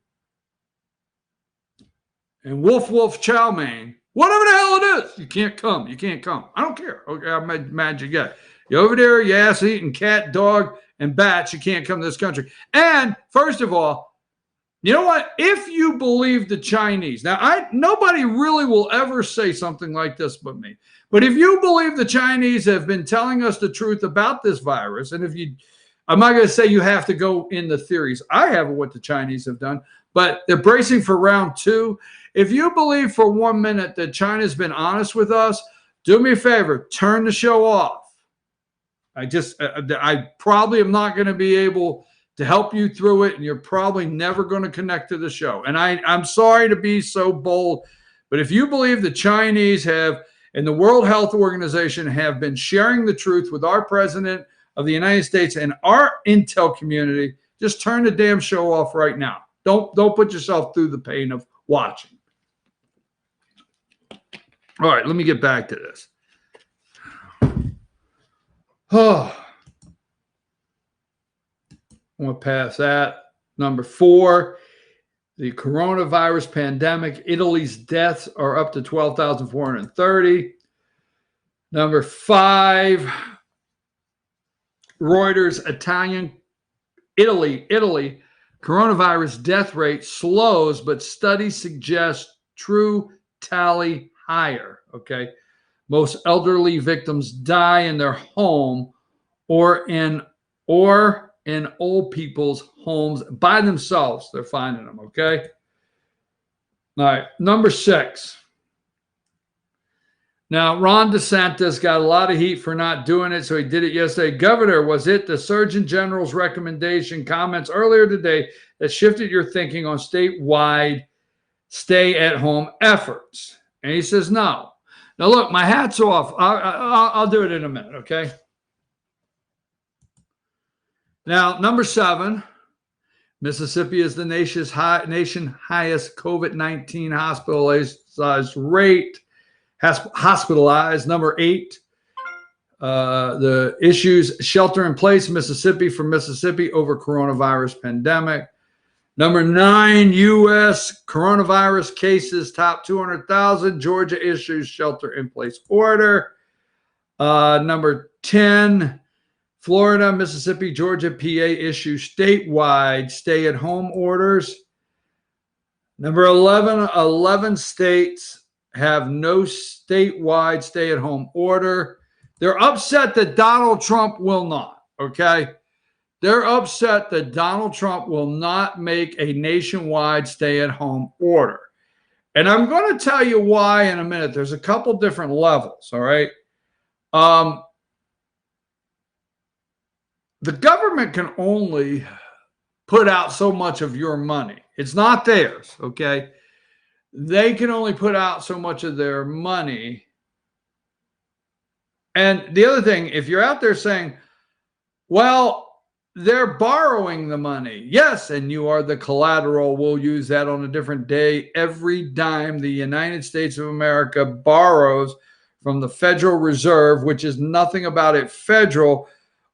S1: and wolf chow mein, whatever the hell it is, you can't come. You can't come. I don't care. Okay, I'm mad you got. You're over there, you ass eating cat, dog, and bats, you can't come to this country. And first of all, you know what? If you believe the Chinese, now nobody really will ever say something like this but me. But if you believe the Chinese have been telling us the truth about this virus, and I'm not going to say you have to go in the theories. I have what the Chinese have done, but they're bracing for round 2. If you believe for 1 minute that China's been honest with us, do me a favor, turn the show off. I probably am not going to be able to help you through it, and you're probably never going to connect to the show. And I'm sorry to be so bold, but if you believe the Chinese have and the World Health Organization have been sharing the truth with our president of the United States and our intel community, just turn the damn show off right now. Don't put yourself through the pain of watching. All right, let me get back to this. Oh, I want to pass that. Number 4, the coronavirus pandemic. Italy's deaths are up to 12,430. Number 5, Reuters, Italy, coronavirus death rate slows, but study suggests true tally higher. Okay. Most elderly victims die in their home or in old people's homes by themselves. They're finding them. Okay. All right. Number 6. Now, Ron DeSantis got a lot of heat for not doing it, so he did it yesterday. Governor, was it the Surgeon General's recommendation comments earlier today that shifted your thinking on statewide stay-at-home efforts? And he says no. Now, look, my hat's off. I'll do it in a minute, okay? Now, number 7, Mississippi is the nation's highest COVID-19 hospitalized. Number 8, the issues shelter in place Mississippi for Mississippi over coronavirus pandemic. Number 9, U.S. coronavirus cases top 200,000. Georgia issues shelter in place order. Number 10, Florida, Mississippi, Georgia, PA issue statewide stay-at-home orders. Number 11 states have no statewide stay-at-home order. They're upset that Donald Trump will not, okay? They're upset that Donald Trump will not make a nationwide stay-at-home order. And I'm going to tell you why in a minute. There's a couple different levels, all right? The government can only put out so much of your money. It's not theirs, okay? They can only put out so much of their money. And the other thing, if you're out there saying, well, they're borrowing the money. Yes, and you are the collateral. We'll use that on a different day. Every dime the United States of America borrows from the Federal Reserve, which is nothing about it federal,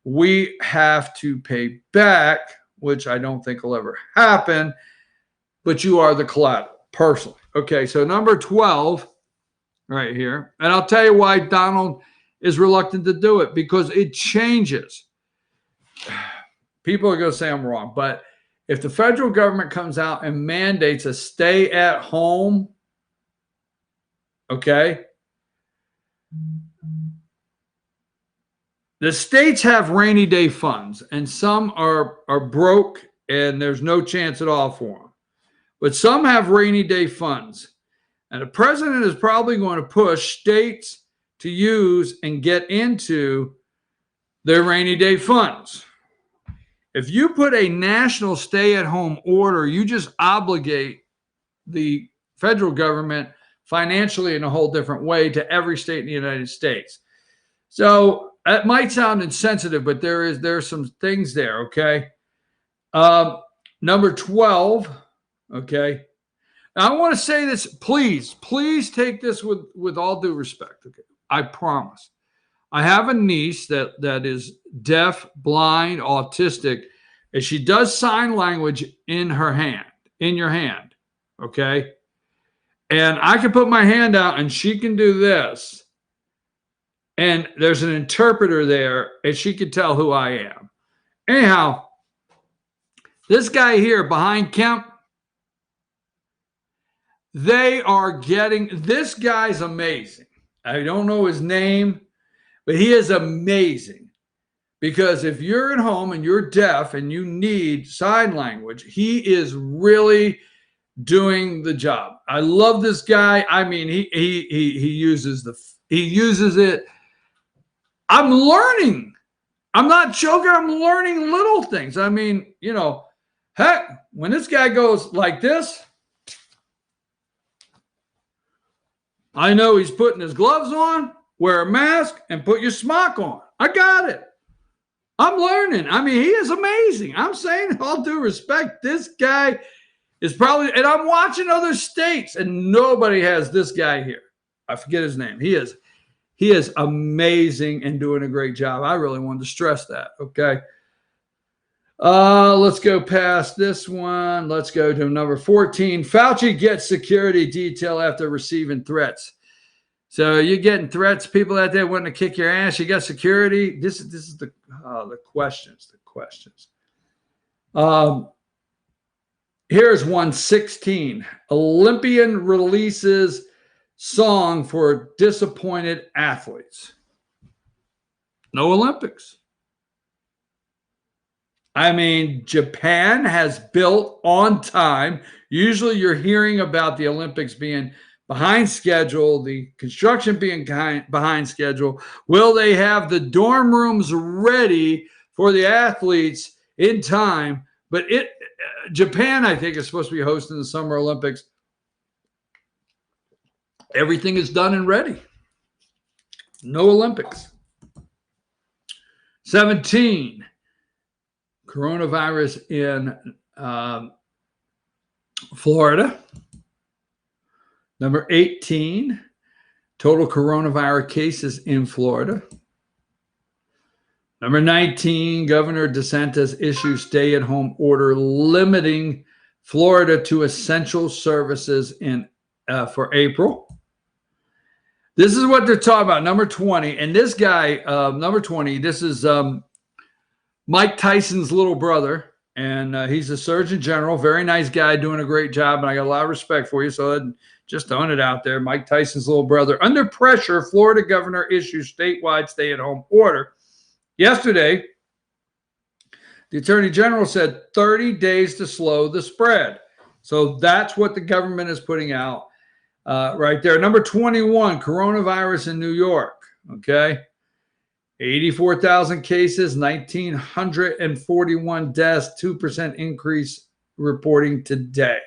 S1: we have to pay back, which I don't think will ever happen, but you are the collateral personally. Okay, so number 12 right here. And I'll tell you why Donald is reluctant to do it, because it changes. People are going to say I'm wrong, but if the federal government comes out and mandates a stay at home, okay, the states have rainy day funds, and some are broke and there's no chance at all for them. But some have rainy day funds. And the president is probably going to push states to use and get into their rainy day funds. If you put a national stay-at-home order, you just obligate the federal government financially in a whole different way to every state in the United States. So that might sound insensitive, but there's some things there, okay? Number 12, okay? Now, I want to say this, please take this with all due respect, okay? I promise. I have a niece that is deaf, blind, autistic, and she does sign language in your hand, okay? And I can put my hand out and she can do this. And there's an interpreter there and she can tell who I am. Anyhow, this guy here behind Kemp, this guy's amazing. I don't know his name, but he is amazing. Because if you're at home and you're deaf and you need sign language, he is really doing the job. I love this guy. I mean, he uses it. I'm learning. I'm not joking. I'm learning little things. I mean, heck, when this guy goes like this, I know he's putting his gloves on, wear a mask, and put your smock on. I got it. I'm learning. I mean, he is amazing. I'm saying, all due respect, this guy is probably, and I'm watching other states, and nobody has this guy here. I forget his name. He is amazing and doing a great job. I really wanted to stress that. Okay. Let's go past this one. Let's go to number 14. Fauci gets security detail after receiving threats. So you're getting threats, people out there wanting to kick your ass. You got security. This is the questions. Here's 116. Olympian releases song for disappointed athletes. No Olympics. I mean, Japan has built on time. Usually you're hearing about the Olympics being behind schedule, the construction being behind schedule. Will they have the dorm rooms ready for the athletes in time? But Japan, I think, is supposed to be hosting the Summer Olympics. Everything is done and ready. No Olympics. 17. Coronavirus in Florida. Number 18, total coronavirus cases in Florida. Number 19, Governor DeSantis issues stay-at-home order limiting Florida to essential services for April. This is what they're talking about. Number 20, and this guy, number 20, this is Mike Tyson's little brother, and he's a Surgeon General, very nice guy, doing a great job, and I got a lot of respect for you, so just throwing it out there. Mike Tyson's little brother. Under pressure, Florida governor issues statewide stay-at-home order. Yesterday, the Attorney General said 30 days to slow the spread. So that's what the government is putting out right there. Number 21, coronavirus in New York, okay? 84,000 cases, 1,941 deaths, 2% increase reporting today.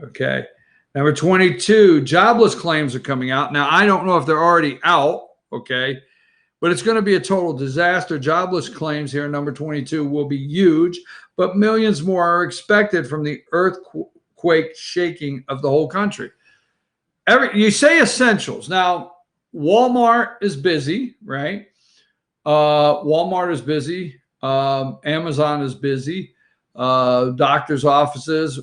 S1: Okay. Number 22, jobless claims are coming out. Now, I don't know if they're already out, okay, but it's going to be a total disaster. Jobless claims here, number 22, will be huge, but millions more are expected from the earthquake shaking of the whole country. You say essentials. Now, Walmart is busy, right? Walmart is busy. Amazon is busy. Doctors' offices,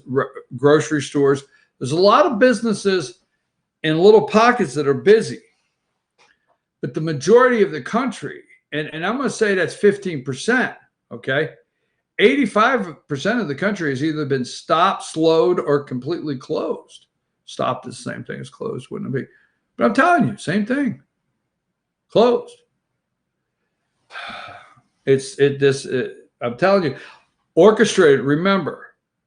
S1: grocery stores. There's a lot of businesses in little pockets that are busy. But the majority of the country, and I'm going to say that's 15%, okay? 85% of the country has either been stopped, slowed, or completely closed. Stopped is the same thing as closed, wouldn't it be? But I'm telling you, same thing. Closed. I'm telling you, orchestrated. Remember,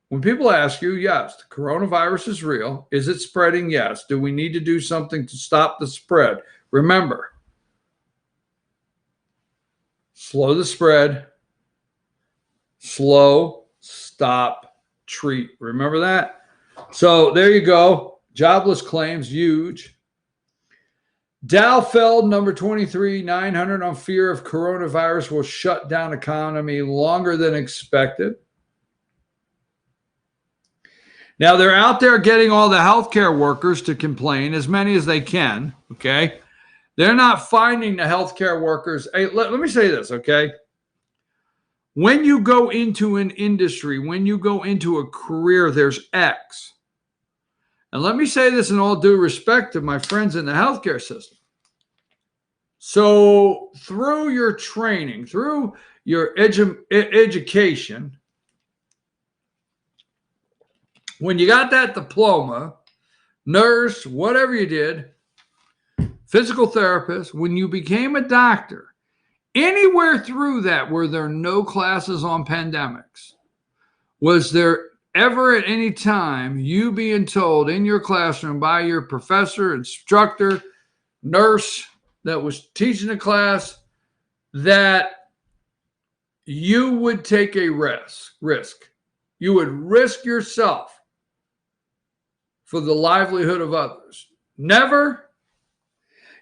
S1: when people ask you, yes, the coronavirus is real. Is it spreading? Yes. Do we need to do something to stop the spread? Remember, slow the spread, slow, stop, treat. Remember that? So there you go. Jobless claims, huge. Dow fell number 23, 900 on fear of coronavirus will shut down economy longer than expected. Now they're out there getting all the healthcare workers to complain, as many as they can, okay? They're not finding the healthcare workers. Hey, let me say this, okay? When you go into an industry, when you go into a career, there's X. And let me say this in all due respect to my friends in the healthcare system. So through your training, through your education, when you got that diploma, nurse, whatever you did, physical therapist, when you became a doctor, anywhere through that, were there no classes on pandemics? Was there ever at any time you being told in your classroom by your professor, instructor, nurse that was teaching the class that you would take a risk? You would risk yourself for the livelihood of others? Never.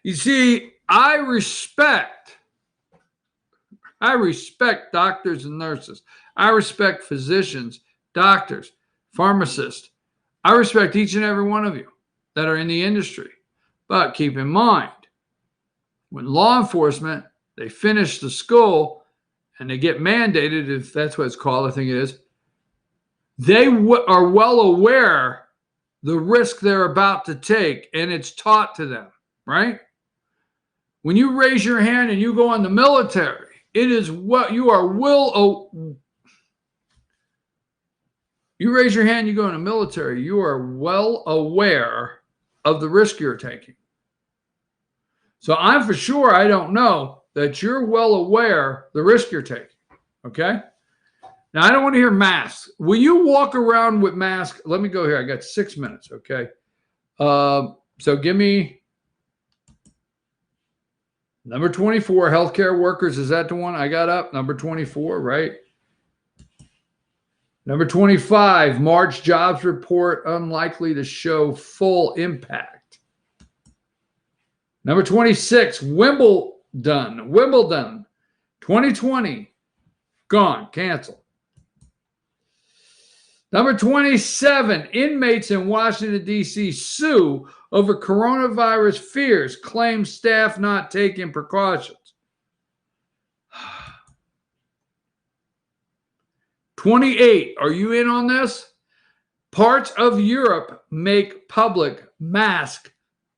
S1: You see, I respect doctors and nurses. I respect physicians, doctors, pharmacists. I respect each and every one of you that are in the industry. But keep in mind, when law enforcement, they finish the school and they get mandated, if that's what it's called, I think it is, they are well aware the risk they're about to take, and it's taught to them, right? When you raise your hand and you go in the military, it is what you are you raise your hand, you go in the military, you are well aware of the risk you're taking. So I'm for sure, I don't know, that you're well aware the risk you're taking, okay? Now, I don't want to hear masks. Will you walk around with masks? Let me go here. I got 6 minutes, okay? So give me number 24, healthcare workers. Is that the one I got up? Number 24, right? Number 25, March jobs report unlikely to show full impact. Number 26, Wimbledon 2020, gone, canceled. Number 27, inmates in Washington, D.C. sue over coronavirus fears, claim staff not taking precautions. 28, are you in on this? Parts of Europe make public mask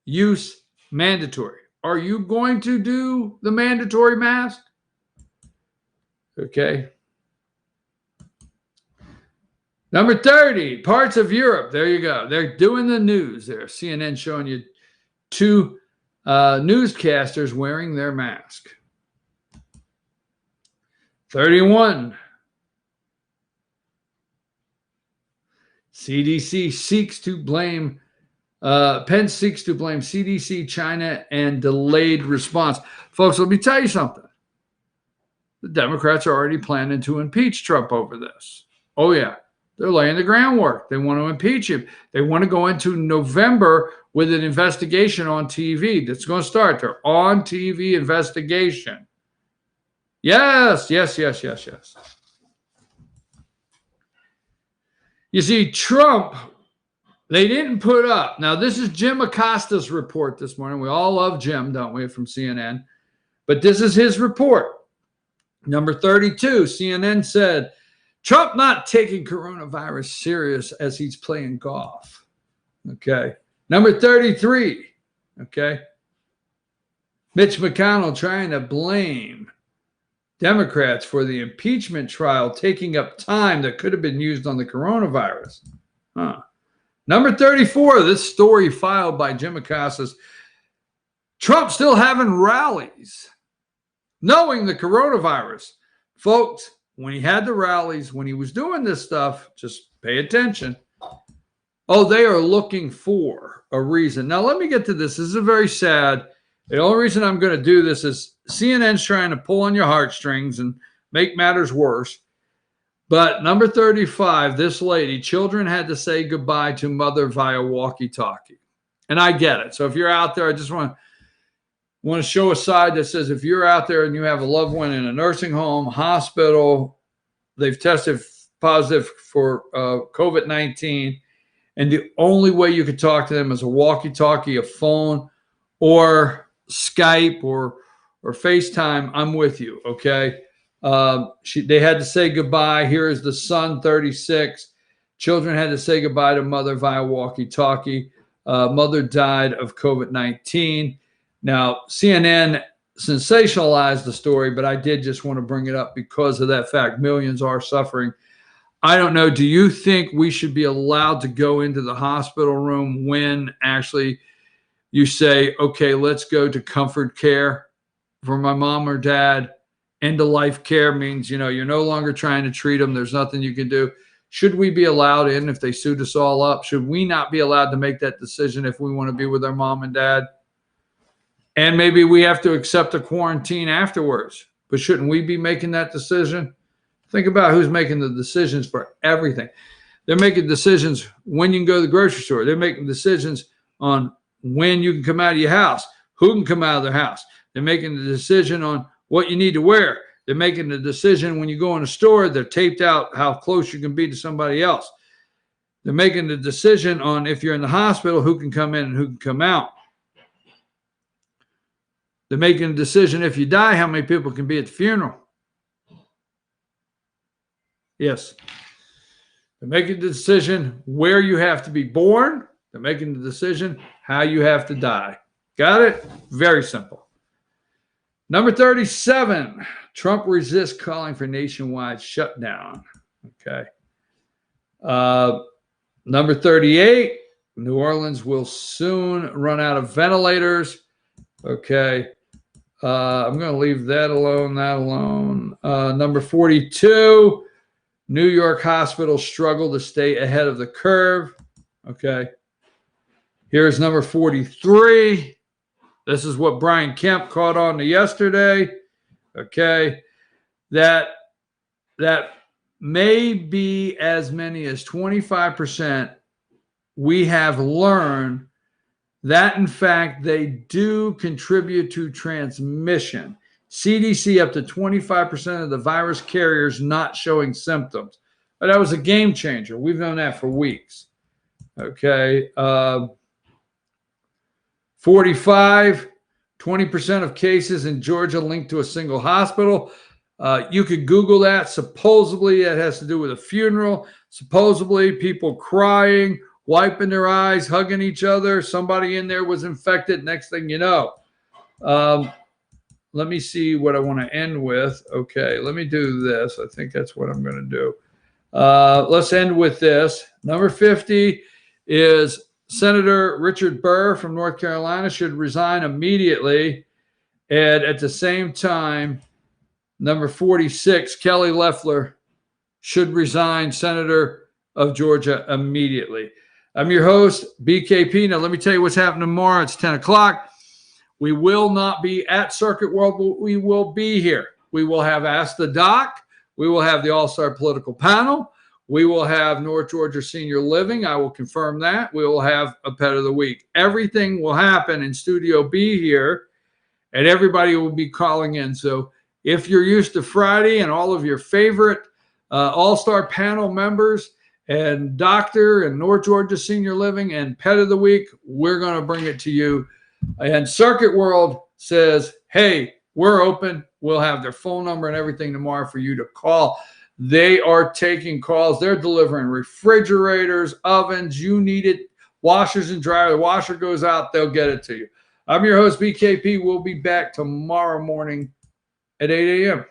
S1: use mandatory. Are you going to do the mandatory mask? Okay. Number 30, parts of Europe. There you go. They're doing the news there. CNN showing you two newscasters wearing their mask. 31, CDC seeks to blame, Pence seeks to blame CDC, China, and delayed response. Folks, let me tell you something. The Democrats are already planning to impeach Trump over this. Oh, yeah. They're laying the groundwork. They want to impeach him. They want to go into November with an investigation on TV that's going to start their on TV investigation. Yes. You see, Trump, they didn't put up. Now, this is Jim Acosta's report this morning. We all love Jim, don't we, from CNN? But this is his report. Number 32, CNN said, Trump not taking coronavirus serious as he's playing golf. Okay. Number 33. Okay. Mitch McConnell trying to blame Democrats for the impeachment trial taking up time that could have been used on the coronavirus. Number 34, this story filed by Jim Acosta's, Trump still having rallies, knowing the coronavirus. Folks, when he had the rallies, when he was doing this stuff, just pay attention. Oh, they are looking for a reason. Now, let me get to this. This is very sad. The only reason I'm going to do this is CNN's trying to pull on your heartstrings and make matters worse. But number 35, this lady, children had to say goodbye to mother via walkie-talkie. And I get it. So if you're out there, I just want to, want to show a side that says if you're out there and you have a loved one in a nursing home, hospital, they've tested positive for COVID-19, and the only way you could talk to them is a walkie-talkie, a phone, or Skype or FaceTime, I'm with you, okay? They had to say goodbye. Here is the son, 36. Children had to say goodbye to mother via walkie-talkie. Mother died of COVID-19. Now, CNN sensationalized the story, but I did just want to bring it up because of that fact. Millions are suffering. I don't know. Do you think we should be allowed to go into the hospital room when actually you say, okay, let's go to comfort care for my mom or dad? End of life care means, you're no longer trying to treat them. There's nothing you can do. Should we be allowed in if they sued us all up? Should we not be allowed to make that decision if we want to be with our mom and dad? And maybe we have to accept a quarantine afterwards. But shouldn't we be making that decision? Think about who's making the decisions for everything. They're making decisions when you can go to the grocery store. They're making decisions on when you can come out of your house, who can come out of their house. They're making the decision on what you need to wear. They're making the decision when you go in a store, they're taped out how close you can be to somebody else. They're making the decision on if you're in the hospital, who can come in and who can come out. They're making a decision if you die, how many people can be at the funeral. Yes. They're making the decision where you have to be born. They're making the decision how you have to die. Got it? Very simple. Number 37, Trump resists calling for nationwide shutdown. Okay. Number 38, New Orleans will soon run out of ventilators. Okay. I'm going to leave that alone. Number 42, New York hospitals struggle to stay ahead of the curve. Okay. Here's number 43. This is what Brian Kemp caught on to yesterday. Okay. That may be as many as 25%. We have learned that, in fact, they do contribute to transmission. CDC up to 25% of the virus carriers not showing symptoms. But that was a game changer. We've known that for weeks. Okay. 45, 20% of cases in Georgia linked to a single hospital. You could Google that. Supposedly it has to do with a funeral. Supposedly people crying, wiping their eyes, hugging each other. Somebody in there was infected. Next thing you know. Let me see what I want to end with. Okay, let me do this. I think that's what I'm going to do. Let's end with this. Number 50 is Senator Richard Burr from North Carolina should resign immediately. And at the same time, number 46, Kelly Loeffler should resign, Senator of Georgia, immediately. I'm your host, BKP. Now, let me tell you what's happening tomorrow. It's 10 o'clock. We will not be at Circuit World, but we will be here. We will have Ask the Doc. We will have the All-Star Political Panel. We will have North Georgia Senior Living. I will confirm that. We will have a Pet of the Week. Everything will happen in Studio B here, and everybody will be calling in. So if you're used to Friday and all of your favorite All-Star Panel members and Doctor and North Georgia Senior Living and Pet of the Week, we're going to bring it to you. And Circuit World says, hey, we're open. We'll have their phone number and everything tomorrow for you to call. They are taking calls. They're delivering refrigerators, ovens. You need it. Washers and dryers. The washer goes out. They'll get it to you. I'm your host, BKP. We'll be back tomorrow morning at 8 a.m.